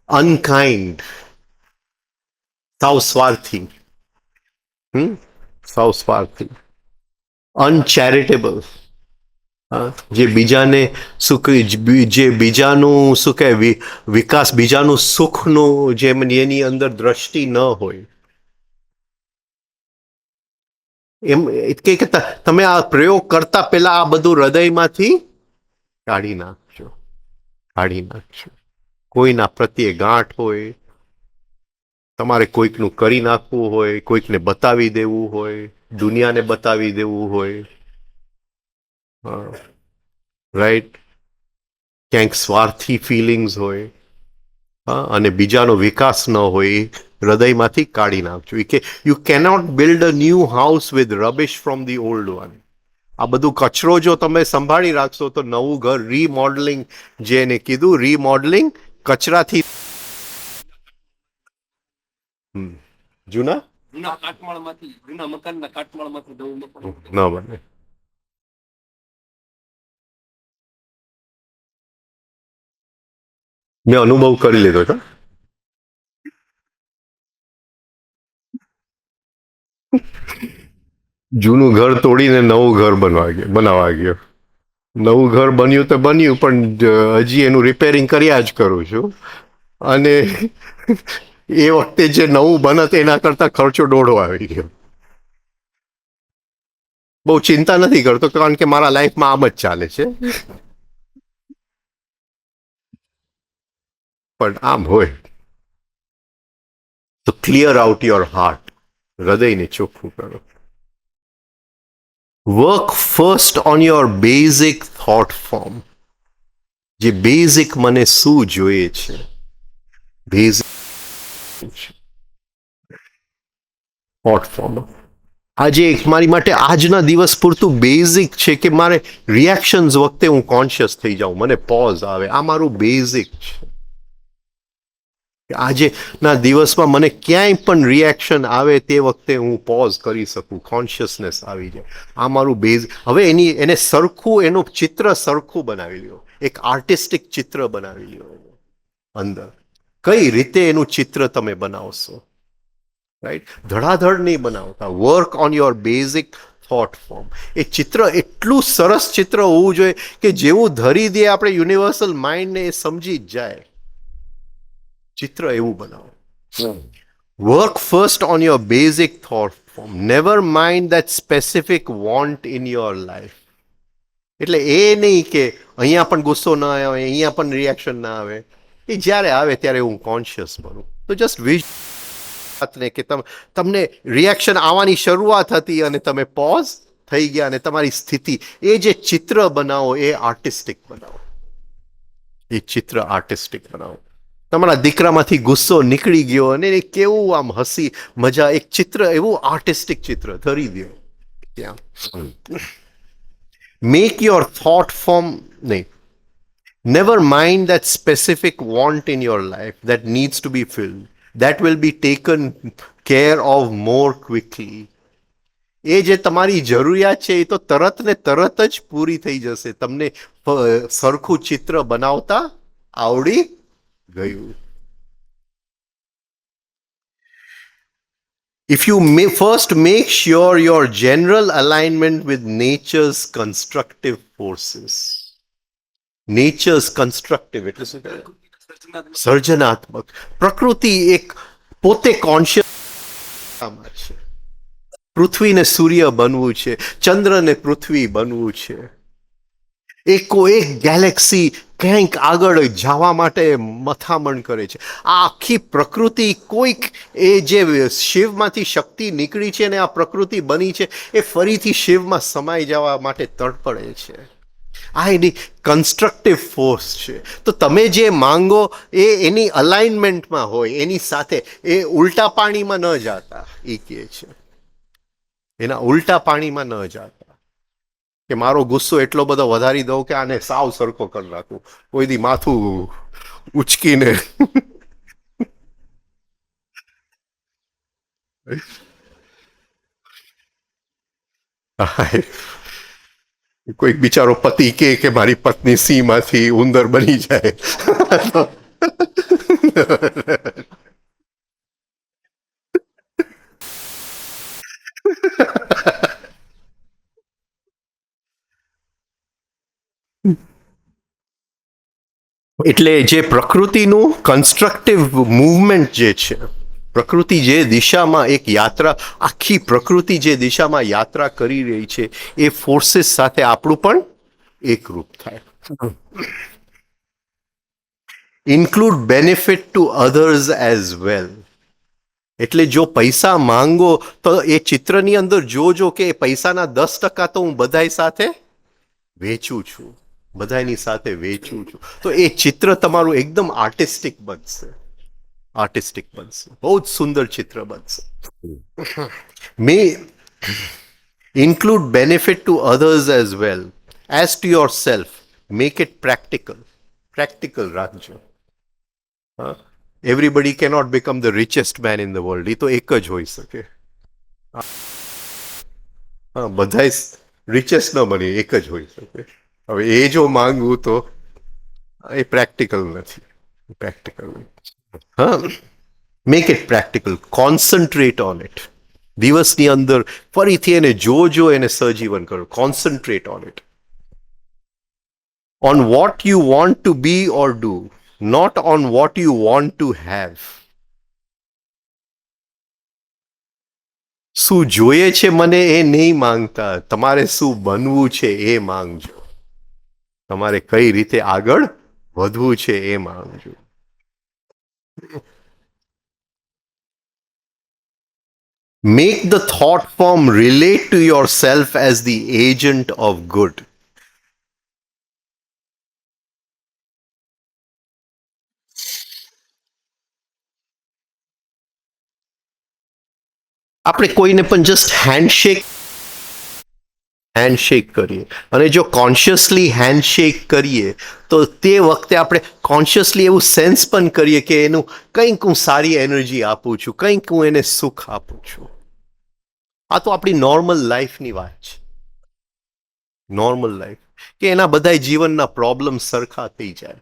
અનકાઇન્ડ, સાવ સ્વાર્થી. સાવ સ્વાર્થી. અનચેરિટેબલ, જે બીજાને સુખ, જે બીજાનું શું કહે વિકાસ, બીજાનું સુખનું જેમ એની અંદર દ્રષ્ટિ ન હોય. એમ કે તમે આ પ્રયોગ કરતા પહેલા આ બધું હૃદયમાંથી કાઢી નાખજો. કાઢી નાખજો. કોઈના પ્રત્યે ગાંઠ હોય, તમારે કોઈકનું કરી નાખવું હોય, કોઈકને બતાવી દેવું હોય, દુનિયાને બતાવી દેવું હોય. રાઈટ? ક્યાંક સ્વાર્થી ફિલિંગ્સ હોય અને બીજાનો વિકાસ ન હોય, હૃદયમાંથી કાઢી નાખજો. કે you cannot build a new house with રબિશ from the old one. આ બધું કચરો જો તમે સંભાળી રાખશો તો નવું ઘર, રીમોડલિંગ, જેને કીધું રીમોડલિંગ, કચરાથી જૂના કાટમાળમાંથી, જૂના મકાનના કાટમાળમાંથી નવું મકાન ન બને. મેં અનુભવ કરી લીધો છે. જૂનું ઘર તોડીને નવું ઘર બનાવવા ગયો. નવું ઘર બન્યું તો બન્યું, પણ હજી એનું રિપેરિંગ કર્યા જ કરું છું. અને એ વખતે જે નવું બનત એના કરતા ખર્ચો દોઢો આવી ગયો. બહુ ચિંતા નથી કરતો, કારણ કે મારા લાઈફમાં આમ જ ચાલે છે. પણ આમ હોય તો ક્લિયર આઉટ યોર હાર્ટ. હૃદયને ચોખ્ખું કરો. Work first on your basic thought form. જે બેઝિક મને શું જોઈએ છે, બેઝિક થોટ ફોર્મ. આજે મારી માટે આજના દિવસ પૂરતું બેઝિક છે કે મારે રિએક્શન્સ વખતે હું કોન્શિયસ થઈ જાઉં, મને પોઝ આવે. આ મારું બેઝિક છે. આજે ના દિવસમાં મને ક્યાંય પણ રિએક્શન આવે તે વખતે હું પોઝ કરી શકું, કોન્શિયસનેસ આવી જાય. આ મારું બેઝ. હવે એને સરખું, એનું ચિત્ર સરખું બનાવી લ્યો, એક આર્ટિસ્ટિક ચિત્ર બનાવી લ્યો અંદર. કઈ રીતે એનું ચિત્ર તમે બનાવશો? રાઈટ? ધડાધડ નહીં બનાવતા. Work on your basic thought form. એ ચિત્ર એટલું સરસ ચિત્ર હોવું જોઈએ કે જેવું ધરી દે આપણે યુનિવર્સલ માઇન્ડને એ સમજી જ જાય. ચિત્ર એવું બનાવો. Work first on your basic thought form. Never mind that specific want in your life. એટલે એ નહીં કે અહીંયા પણ ગુસ્સો ના આવે, અહીંયા પણ રિએક્શન ના આવે. એ જ્યારે આવે ત્યારે હું કોન્શિયસ બનું. તો જસ્ટ વાતને કે તમને રિએક્શન આવવાની શરૂઆત હતી અને તમે પોઝ થઈ ગયા અને તમારી સ્થિતિ, એ જે ચિત્ર બનાવો એ આર્ટિસ્ટિક બનાવો. એ ચિત્ર આર્ટિસ્ટિક બનાવો. તમારા દીકરામાંથી ગુસ્સો નીકળી ગયો અને એ કેવું આમ હસી મજા, એક ચિત્ર એવું આર્ટિસ્ટિક ચિત્ર ધરી દો ત્યાં. મેક યોર થોટ ફોર્મ નહીં. Never mind that specific want in your life that needs to be filled. That will be taken care of more quickly. એ જે તમારી જરૂરિયાત છે એ તો તરત ને તરત જ પૂરી થઈ જશે. તમને સરખું ચિત્ર બનાવતા આવડી ગયું. If you first make sure your general alignment with nature's constructive forces. Nature's constructive એટલે શું કહેવાય? સર્જનાત્મક. પ્રકૃતિ એક પોતે કોન્શિયસ છે. પૃથ્વીને સૂર્ય બનવું છે, ચંદ્રને પૃથ્વી બનવું છે. એક ગેલેક્સી ક્યાંક આગળ જવા માટે મથામણ કરે છે. આ આખી પ્રકૃતિ કોઈક એ જે શિવમાંથી શક્તિ નીકળી છે ને આ પ્રકૃતિ બની છે એ ફરીથી શિવમાં સમાઈ જવા માટે તડપડે છે. આ એની કન્સ્ટ્રક્ટિવ ફોર્સ છે. તો તમે જે માંગો એ એની અલાઇનમેન્ટમાં હોય, એની સાથે. એ ઉલટા પાણીમાં ન જાતા એ કહે છે. એના ઉલટા પાણીમાં ન જાતા કે મારો ગુસ્સો એટલો બધો વધારી દઉં કે આને સાવ સરખો કરી નાખું, કોઈ દી માથું ઉચકીને. કોઈક બિચારો પતિ કે મારી પત્ની સિંહમાંથી ઉંદર બની જાય. એટલે જે પ્રકૃતિનું કન્સ્ટ્રક્ટિવ મૂવમેન્ટ જે છે, પ્રકૃતિ જે દિશામાં એક યાત્રા, આખી પ્રકૃતિ જે દિશામાં યાત્રા કરી રહી છે એ ફોર્સીસ સાથે આપણું પણ એકરૂપ થાય. Include benefit to others as well. એટલે જો પૈસા માંગો તો એ ચિત્રની અંદર જોજો કે એ પૈસાના 10% તો હું બધાય સાથે વેચું છું, બધાની સાથે વેચું છું. તો એ ચિત્ર તમારું એકદમ આર્ટિસ્ટિક બનશે. આર્ટિસ્ટિક બનશે, બહુ જ સુંદર ચિત્ર બનશે. May include benefit to others as well as to yourself. Make it practical. Practical રાખજો. Everybody cannot become the richest man in the world. એ તો એક જ હોઈ શકે. હા, બધા રિચેસ્ટ ન બને, એક જ હોઈ શકે. હવે એ જો માંગવું તો એ પ્રેક્ટિકલ નથી. પ્રેક્ટિકલ નહીં. હા, make it practical. Concentrate on it. દિવસની અંદર ફરીથી એને જોજો, એને સજીવન કરો. Concentrate on it. On what you want to be or do, not on what you want to have. શું જોઈએ છે મને એ નહીં માંગતા, તમારે શું બનવું છે એ માંગજો. તમારે કઈ રીતે આગળ વધવું છે એ માંગજો. Make the thought form relate to yourself as the agent of good. આપણે કોઈને પણ જસ્ટ હેન્ડશેક કરીએ અને જો કોન્શિયસલી હેન્ડશેક કરીએ તો તે વખતે આપણે કોન્શિયસલી એવું સેન્સ પણ કરીએ કે એનું કંઈક હું સારી એનર્જી આપું છું, કંઈક હું એને સુખ આપું છું. આ તો આપણી નોર્મલ લાઈફની વાત છે. નોર્મલ લાઈફ કે એના બધા જીવનના પ્રોબ્લેમ સરખા થઈ જાય,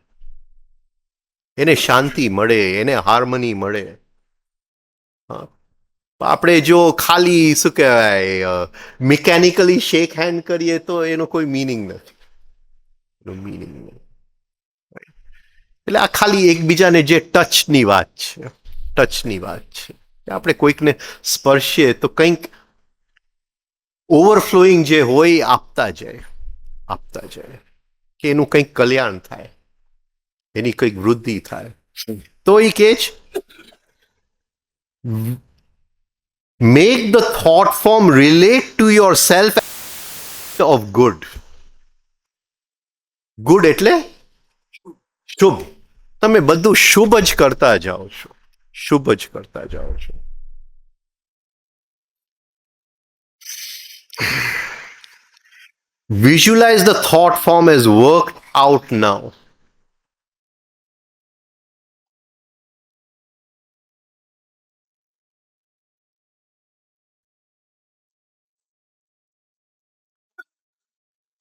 એને શાંતિ મળે, એને હાર્મની મળે. હા, આપણે જો ખાલી શું કહેવાય મિકેનિકલી શેક હેન્ડ કરીએ તો એનો કોઈ મિનિંગ નથી, એનો મિનિંગ નથી. એટલે આ ખાલી એકબીજાને જે ટચની વાત છે, ટચની વાત છે. આપણે કોઈકને સ્પર્શીએ તો કંઈક ઓવરફ્લોઈંગ જે હોય એ આપતા જાય કે એનું કંઈક કલ્યાણ થાય, એની કંઈક વૃદ્ધિ થાય. તો એ કે છે make the thought form relate to your self of good. Good એટલે શુભ. તમે બધું શુભ જ કરતા જાઓ છો, શુભ જ કરતા જાઓ છો. Visualize the thought form as worked out now.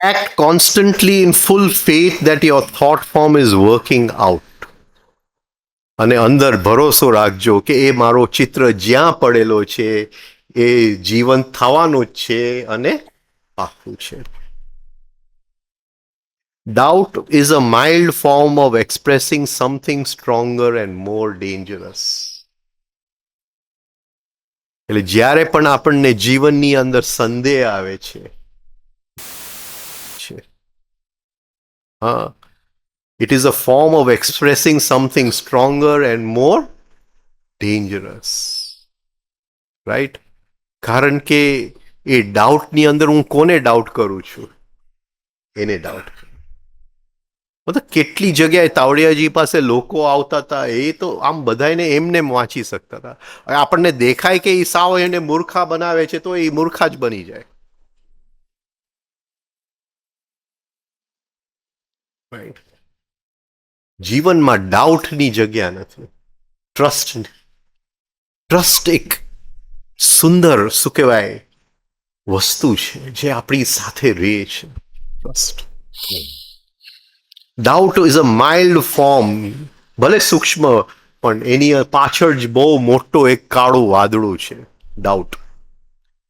Act constantly in full faith that your thought form is working out. અને અંદર ભરોસો રાખજો કે એ મારો ચિત્ર જ્યાં પડેલો છે એ જીવન થવાનું જ છે અને પાકું છે. Doubt is a mild form of expressing something stronger and more dangerous. એટલે જ્યારે પણ આપણને જીવનની અંદર સંદેહ આવે છે, it is a form of expressing something stronger and more dangerous. Right? કારણ કે એ ડાઉટની અંદર હું કોને ડાઉટ કરું છું? એને ડાઉટ. મતલબ કેટલી જગ્યાએ તાવડિયાજી પાસે લોકો આવતા હતા, એ તો આમ બધાને એમને વાંચી શકતા હતા. આપણને દેખાય કે એ સાવ એને મૂર્ખા બનાવે છે તો એ મૂર્ખા જ બની જાય. Right. જીવનમાં ડાઉટની જગ્યા નથી. ટ્રસ્ટ એક સુંદર શું કહેવાય વસ્તુ છે જે આપણી સાથે રહે છે. Trust. Doubt is a mild form, ભલે સૂક્ષ્મ, પણ એની પાછળ જ બહુ મોટો એક કાળું વાદળું છે. Doubt.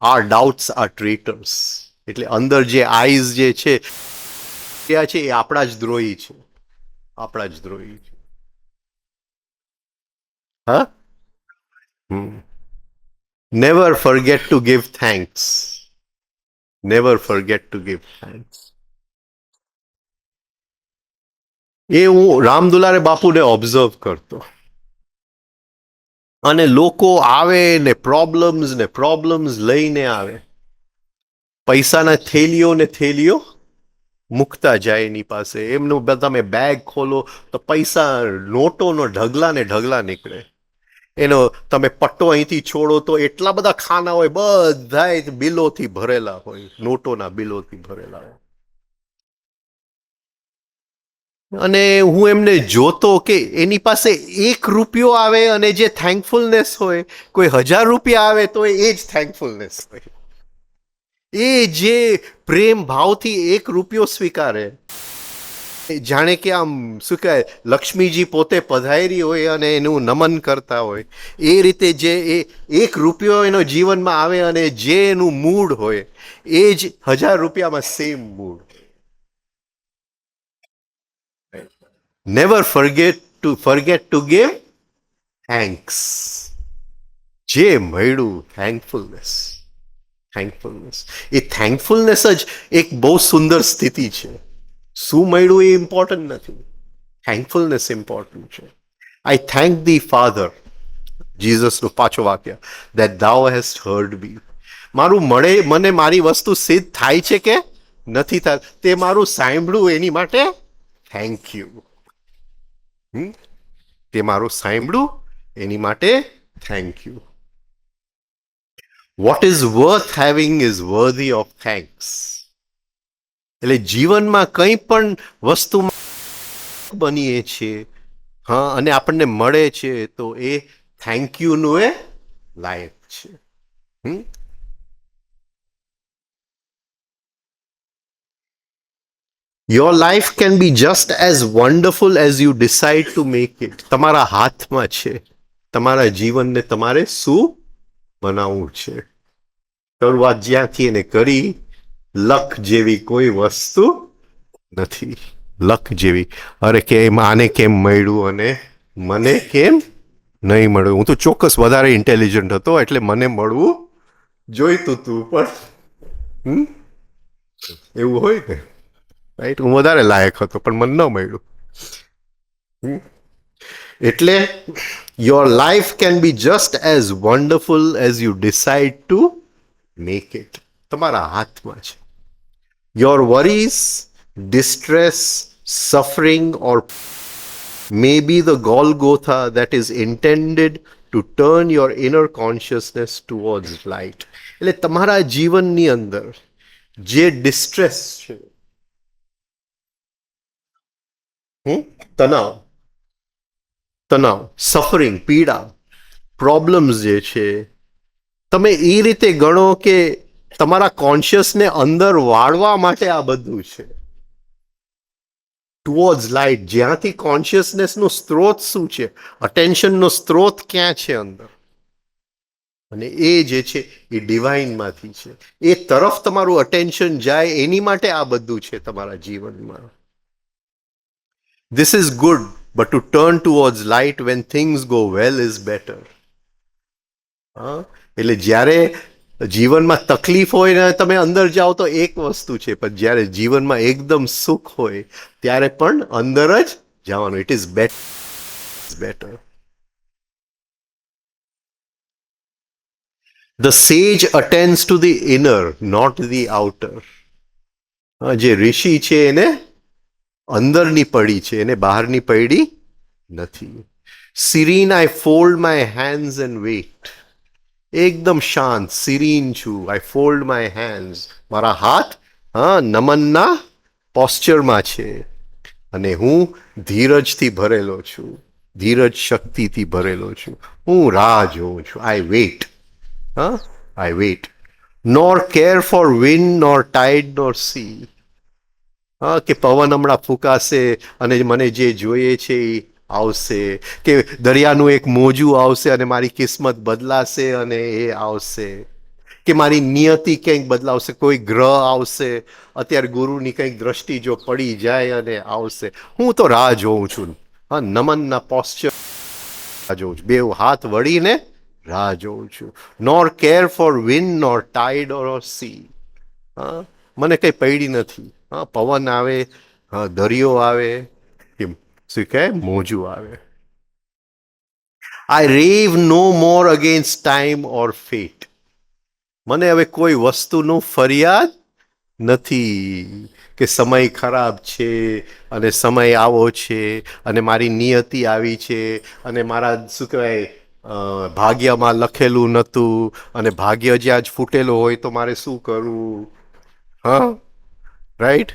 Are doubts are traitors. એટલે અંદર જે આઈઝ જે છે એ આપણા જ દ્રોહી છે, આપણા જ દ્રોહી છે. હા. Never forget to give thanks. Never forget to give thanks. એ હું રામદુલારે બાપુને ઓબ્ઝર્વ કરતો, અને લોકો આવે ને પ્રોબ્લેમ્સ લઈને આવે. પૈસાના થેલીઓ ને થેલીઓ મૂકતા જાય એની પાસે. એમનું તમે બેગ ખોલો તો પૈસા નોટોનો ઢગલા ને ઢગલા નીકળે. એનો તમે પટ્ટો અહીંથી છોડો તો એટલા બધા ખાના હોય, બધા બિલોથી ભરેલા હોય, નોટોના બિલોથી ભરેલા હોય. અને હું એમને જોતો કે એની પાસે 1 રૂપિયો આવે અને જે થેન્કફુલનેસ હોય, કોઈ 1000 રૂપિયા આવે તો એ જ થેન્કફુલનેસ હોય. એ જે પ્રેમ ભાવથી 1 રૂપિયો સ્વીકારે, જાણે કે આમ શું કહેવાય લક્ષ્મીજી પોતે પધારી હોય અને એનું નમન કરતા હોય, એ રીતે જે એ 1 રૂપિયો એનો જીવનમાં આવે અને જે એનું મૂડ હોય એ જ 1000 રૂપિયામાં same mood. Never forget to give thanks. જે મળ્યું થેન્કફુલનેસ. એ થેન્કફુલનેસ જ એક બહુ સુંદર સ્થિતિ છે. શું મળ્યું એ ઇમ્પોર્ટન્ટ નથી, થેન્કફુલનેસ ઇમ્પોર્ટન્ટ છે. આઈ થેન્ક ધી ફાધર, જીસસનું પાછો વાક્ય, દેટ ધા હેઝ હર્ડ મી. મારું મને મારી વસ્તુ સિદ્ધ થાય છે કે નથી થાય, તે મારું સાંભળ્યું એની માટે થેન્ક યુ. તે મારું સાંભળ્યું એની માટે thank you. What is worth having is worthy of thanks. એટલે જીવનમાં કંઈ પણ વસ્તુમાં બનીએ છીએ, હા, અને આપણને મળે છે તો એ થેન્ક યુનું એ લાયક છે. Your life can be just as wonderful as you decide to make it. તમારા હાથમાં છે તમારા જીવનને તમારે શું બનાવવું છે. શરૂઆત જ્યાંથી એને કરી, લક જેવી કોઈ વસ્તુ નથી. લક જેવી, અરે કેમ આને કેમ મળ્યું અને મને કેમ નહીં મળ્યું. હું તો ચોક્કસ વધારે ઇન્ટેલિજન્ટ હતો એટલે મને મળવું જોઈતું તું, પણ એવું હોય ને, રાઈટ? હું વધારે લાયક હતો પણ મને ન મળ્યું. એટલે your life can be just as wonderful as you decide to make it. તમારા હાથમાં છે. Your worries, distress, suffering, or maybe the Golgotha that is intended to turn your inner consciousness towards light. એટલે તમારા જીવનની અંદર જે distress છે, તણાવ, સફરિંગ, પીડા, પ્રોબ્લેમ્સ જે છે, તમે એ રીતે ગણો કે તમારા કોન્શિયસને અંદર વાળવા માટે આ બધું છે. ટુવર્ડ્સ લાઇટ, જ્યાંથી કોન્શિયસનેસનો સ્ત્રોત શું છે, અટેન્શનનો સ્ત્રોત ક્યાં છે અંદર, અને એ જે છે એ ડિવાઇનમાંથી છે. એ તરફ તમારું અટેન્શન જાય એની માટે આ બધું છે તમારા જીવનમાં. This is good, but to turn towards light when things go well is better. હા, એટલે જ્યારે જીવનમાં તકલીફ હોય ને તમે અંદર જાઓ તો એક વસ્તુ છે, પણ જ્યારે જીવનમાં એકદમ સુખ હોય ત્યારે પણ અંદર જ જવાનું. It is better. The sage attends to the inner, not the outer. જે ઋષિ છે એને અંદરની પડી છે, એને બહારની પડી નથી. Serene, I fold my hands and wait. એકદમ શાંત, સિરીન છું. આઈ ફોલ્ડ માય હેન્ડ્સ, મારા હાથ નમનના પોસ્ચરમાં છે, અને હું ધીરજથી ભરેલો છું, ધીરજ શક્તિથી ભરેલો છું. હું રાહ જોઉં છું. I wait. I wait. Nor care for wind, nor tide, nor sea. કે પવન હમણાં ફૂંકાશે અને મને જે જોઈએ છે એ આવશે, કે દરિયાનું એક મોજું આવશે અને મારી કિસ્મત બદલાશે અને એ આવશે, કે મારી નિયતિ કંઈક બદલાવશે, કોઈ ગ્રહ આવશે. અત્યારે ગુરુની કંઈક દ્રષ્ટિ જો પડી જાય અને આવશે. હું તો રાહ જોઉં છું. નમનના પોસ્ચર રાહ જોઉં છું, બેઉ હાથ વળીને રાહ જોઉં છું. Nor care for wind, nor tide or sea. મને કંઈ પડી નથી. પવન આવે, દરિયો આવે, શું કહે, મોજું આવે. આઈ rave no more against time or fat. મને હવે કોઈ વસ્તુનું ફરિયાદ નથી કે સમય ખરાબ છે અને સમય આવો છે અને મારી નિયતિ આવી છે અને મારા શું કહેવાય ભાગ્યમાં લખેલું નહોતું અને ભાગ્ય જ્યાં જ ફૂટેલો હોય તો મારે શું કરવું. Right.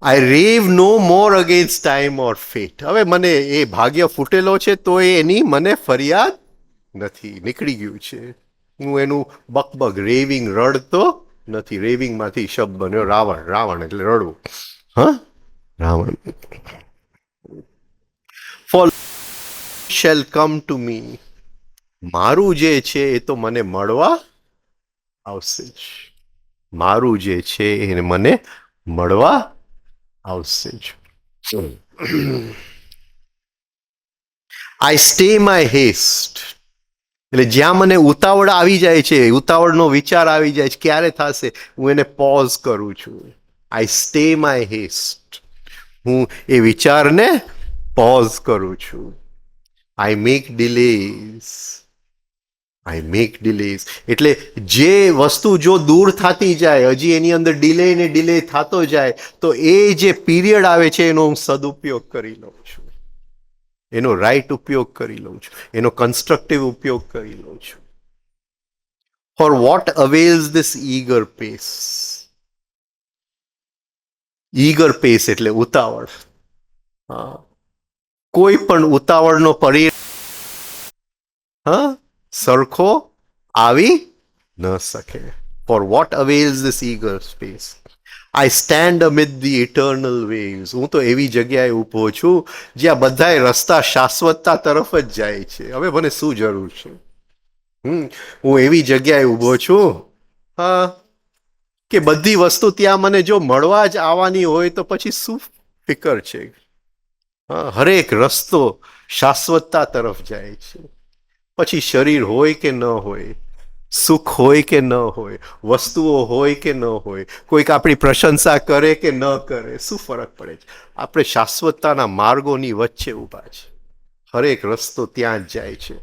I rave no more against time or fate. હવે મને એ ભાગ્ય ફૂટેલો છે તો એની મને ફરિયાદ નથી, નીકળી ગયું છે. હું એનું બકબક રેવિંગ રડતો નથી. રેવિંગમાંથી શબ્દ બન્યો રાવણ. રાવણ એટલે રડવું. Ravan. For shall come to me. મારું જે છે એ તો મને મળવા આવશે જ. મારું જે છે એને મને મળવા આવશે જ. આઈ સ્ટે માય હેસ્ટ. એટલે જ્યાં મને ઉતાવળ આવી જાય છે, ઉતાવળનો વિચાર આવી જાય છે, ક્યારે થશે, હું એને પોઝ કરું છું. I stay my haste. હું એ વિચારને પોઝ કરું છું. I make delays. I make delays. એટલે જે વસ્તુ જો દૂર થતી જાય, હજી એની અંદર ડિલે ને ડિલે થતો જાય, તો એ જે પીરિયડ આવે છે એનો હું સદુપયોગ કરી લઉં છું, એનો રાઈટ ઉપયોગ કરી લઉં છું, એનો કન્સ્ટ્રક્ટિવ ઉપયોગ કરી લઉં છું. For what avails this eager pace. Eager pace એટલે ઉતાવળ. કોઈ પણ ઉતાવળનો પરિણામ સરખો આવી ન શકે. For what avails this eager space. I stand amid the eternal waves. હું તો એવી જગ્યાએ ઊભો છું જ્યાં બધાય રસ્તા શાશ્વતતા તરફ જ જાય છે. હવે મને શું જરૂર છે? હું એવી જગ્યાએ ઊભો છું હા કે બધી વસ્તુ ત્યાં મને જો મળવા જ આવવાની હોય તો પછી શું ફિકર છે. હા, હરેક રસ્તો શાશ્વતતા તરફ જાય છે. પછી શરીર હોય કે ન હોય, સુખ હોય કે ન હોય, વસ્તુઓ હોય કે ન હોય, કોઈક આપણી પ્રશંસા કરે કે ન કરે, શું ફરક પડે છે? આપણે શાશ્વતતાના માર્ગોની વચ્ચે ઊભા છે. હરેક રસ્તો ત્યાં જ જાય છે.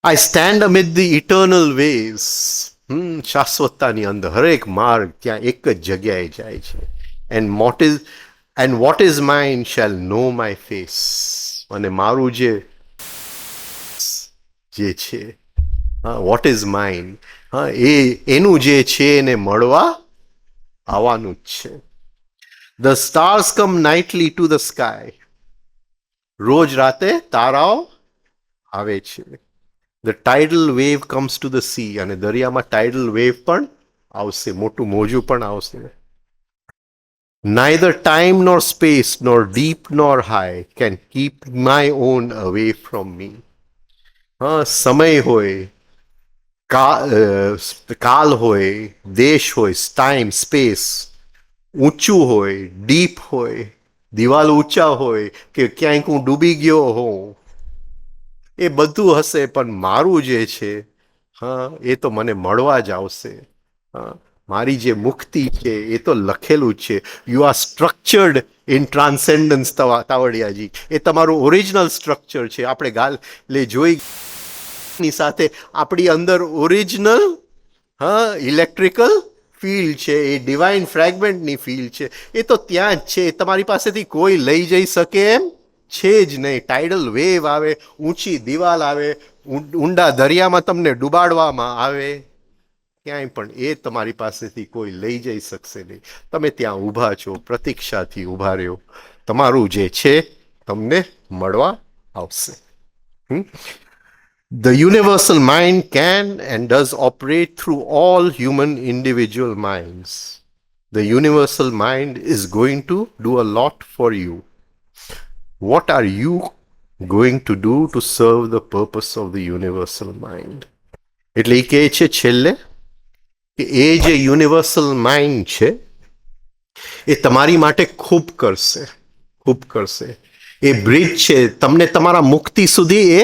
I stand amid the eternal ways. શાશ્વતતાની અંદર હરેક માર્ગ ત્યાં એક જ જગ્યાએ જાય છે. And what is mine shall know my face. અને મારું જે છે હા વોટ ઇઝ માઇન હા એનું જે છે એને મળવા આવવાનું જ છે. The stars come nightly to the sky. રોજ રાતે તારાઓ આવે છે. The tidal wave comes to the sea. અને દરિયામાં ટાઇડલ વેવ પણ આવશે, મોટું મોજું પણ આવશે. Neither time nor space nor deep nor high can keep my own away from me. હા, સમય હોય, કાલ હોય, દેશ હોય, ટાઈમ સ્પેસ ઊંચું હોય, ડીપ હોય, દિવાલ ઊંચા હોય કે ક્યાંક હું ડૂબી ગયો હોઉં, એ બધું હશે પણ મારું જે છે હા એ તો મને મળવા જ આવશે. હા, મારી જે મુક્તિ છે એ તો લખેલું જ છે. You are structured in transcendence. તાવડિયાજી, એ તમારું ઓરિજિનલ સ્ટ્રક્ચર છે. આપણે ગાલે જોઈ ની સાથે આપણી અંદર ઓરિજિનલ હા ઇલેક્ટ્રિકલ ફીલ્ડ છે, એ ડિવાઇન ફ્રેગમેન્ટની ફીલ્ડ છે, એ તો ત્યાં જ છે. તમારી પાસેથી કોઈ લઈ જઈ શકે એમ છે જ નહીં. ટાઇડલ વેવ આવે, ઊંચી દિવાલ આવે, ઊંડા દરિયામાં તમને ડુબાડવામાં આવે, ક્યાંય પણ એ તમારી પાસેથી કોઈ લઈ જઈ શકશે નહીં. તમે ત્યાં ઊભા છો, પ્રતીક્ષાથી ઊભા રહ્યો. તમારું જે છે તમને મળવા આવશે. The universal mind can and does operate through all human individual minds. The universal mind is going to do a lot for you. What are you going to do to serve the purpose of the universal mind? એટલે એ કહે છે છેલ્લે કે એ જે universal mind છે એ તમારી માટે ખૂબ કરશે, ખૂબ કરશે. એ બ્રિજ છે, તમને તમારા મુક્તિ સુધી એ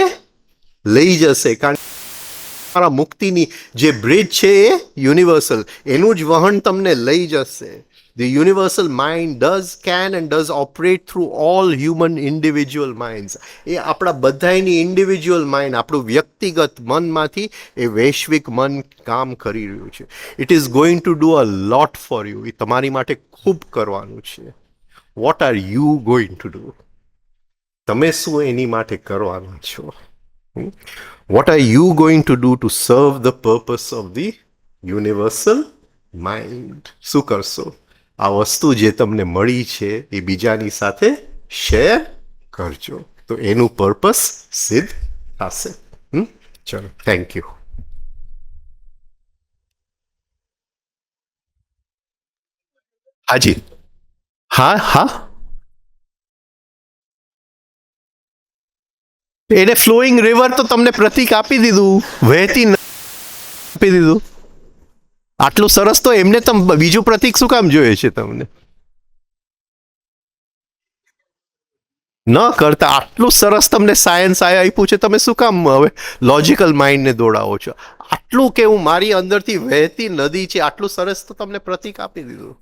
લઈ જશે. કારણ તમારા મુક્તિની જે બ્રિજ છે એ યુનિવર્સલ, એનું જ વહન તમને લઈ જશે. The universal mind can and does operate through all human individual minds. એ આપણા બધાની ઇન્ડિવિજ્યુઅલ માઇન્ડ, આપણું વ્યક્તિગત મનમાંથી એ વૈશ્વિક મન કામ કરી રહ્યું છે. It is going to do a lot for you. એ તમારી માટે ખૂબ કરવાનું છે. What are you going to do? તમે શું એની માટે કરવાના છો? What are you going to do to serve the purpose of the universal mind? શું કરશો? આ વસ્તુ જે તમને મળી છે એ બીજાની સાથે શેર કરજો, તો એનું પર્પસ સિદ્ધ થશે. ચલો, થેન્ક યુ. હાજી, હા હા, એને ફ્લોઈંગ રિવર તો તમને પ્રતીક આપી દીધું, વહેતી આપી દીધું. આટલું સરસ તો એમને બીજું પ્રતીક શું કામ જોઈએ છે તમને? ન કરતા આટલું સરસ તમને સાયન્સ આપ્યું છે, તમે શું કામ હવે લોજિકલ માઇન્ડને દોડાવો છો? આટલું કે હું મારી અંદરથી વહેતી નદી છે, આટલું સરસ તો તમને પ્રતીક આપી દીધું.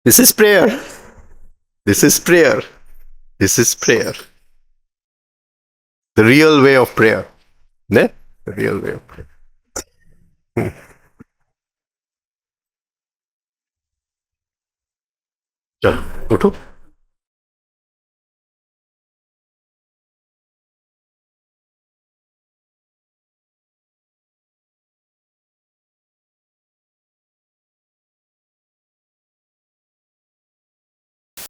This is prayer. This is prayer. This is prayer. The real way of prayer. Ne? The real way of prayer. ચલો, ઉઠો.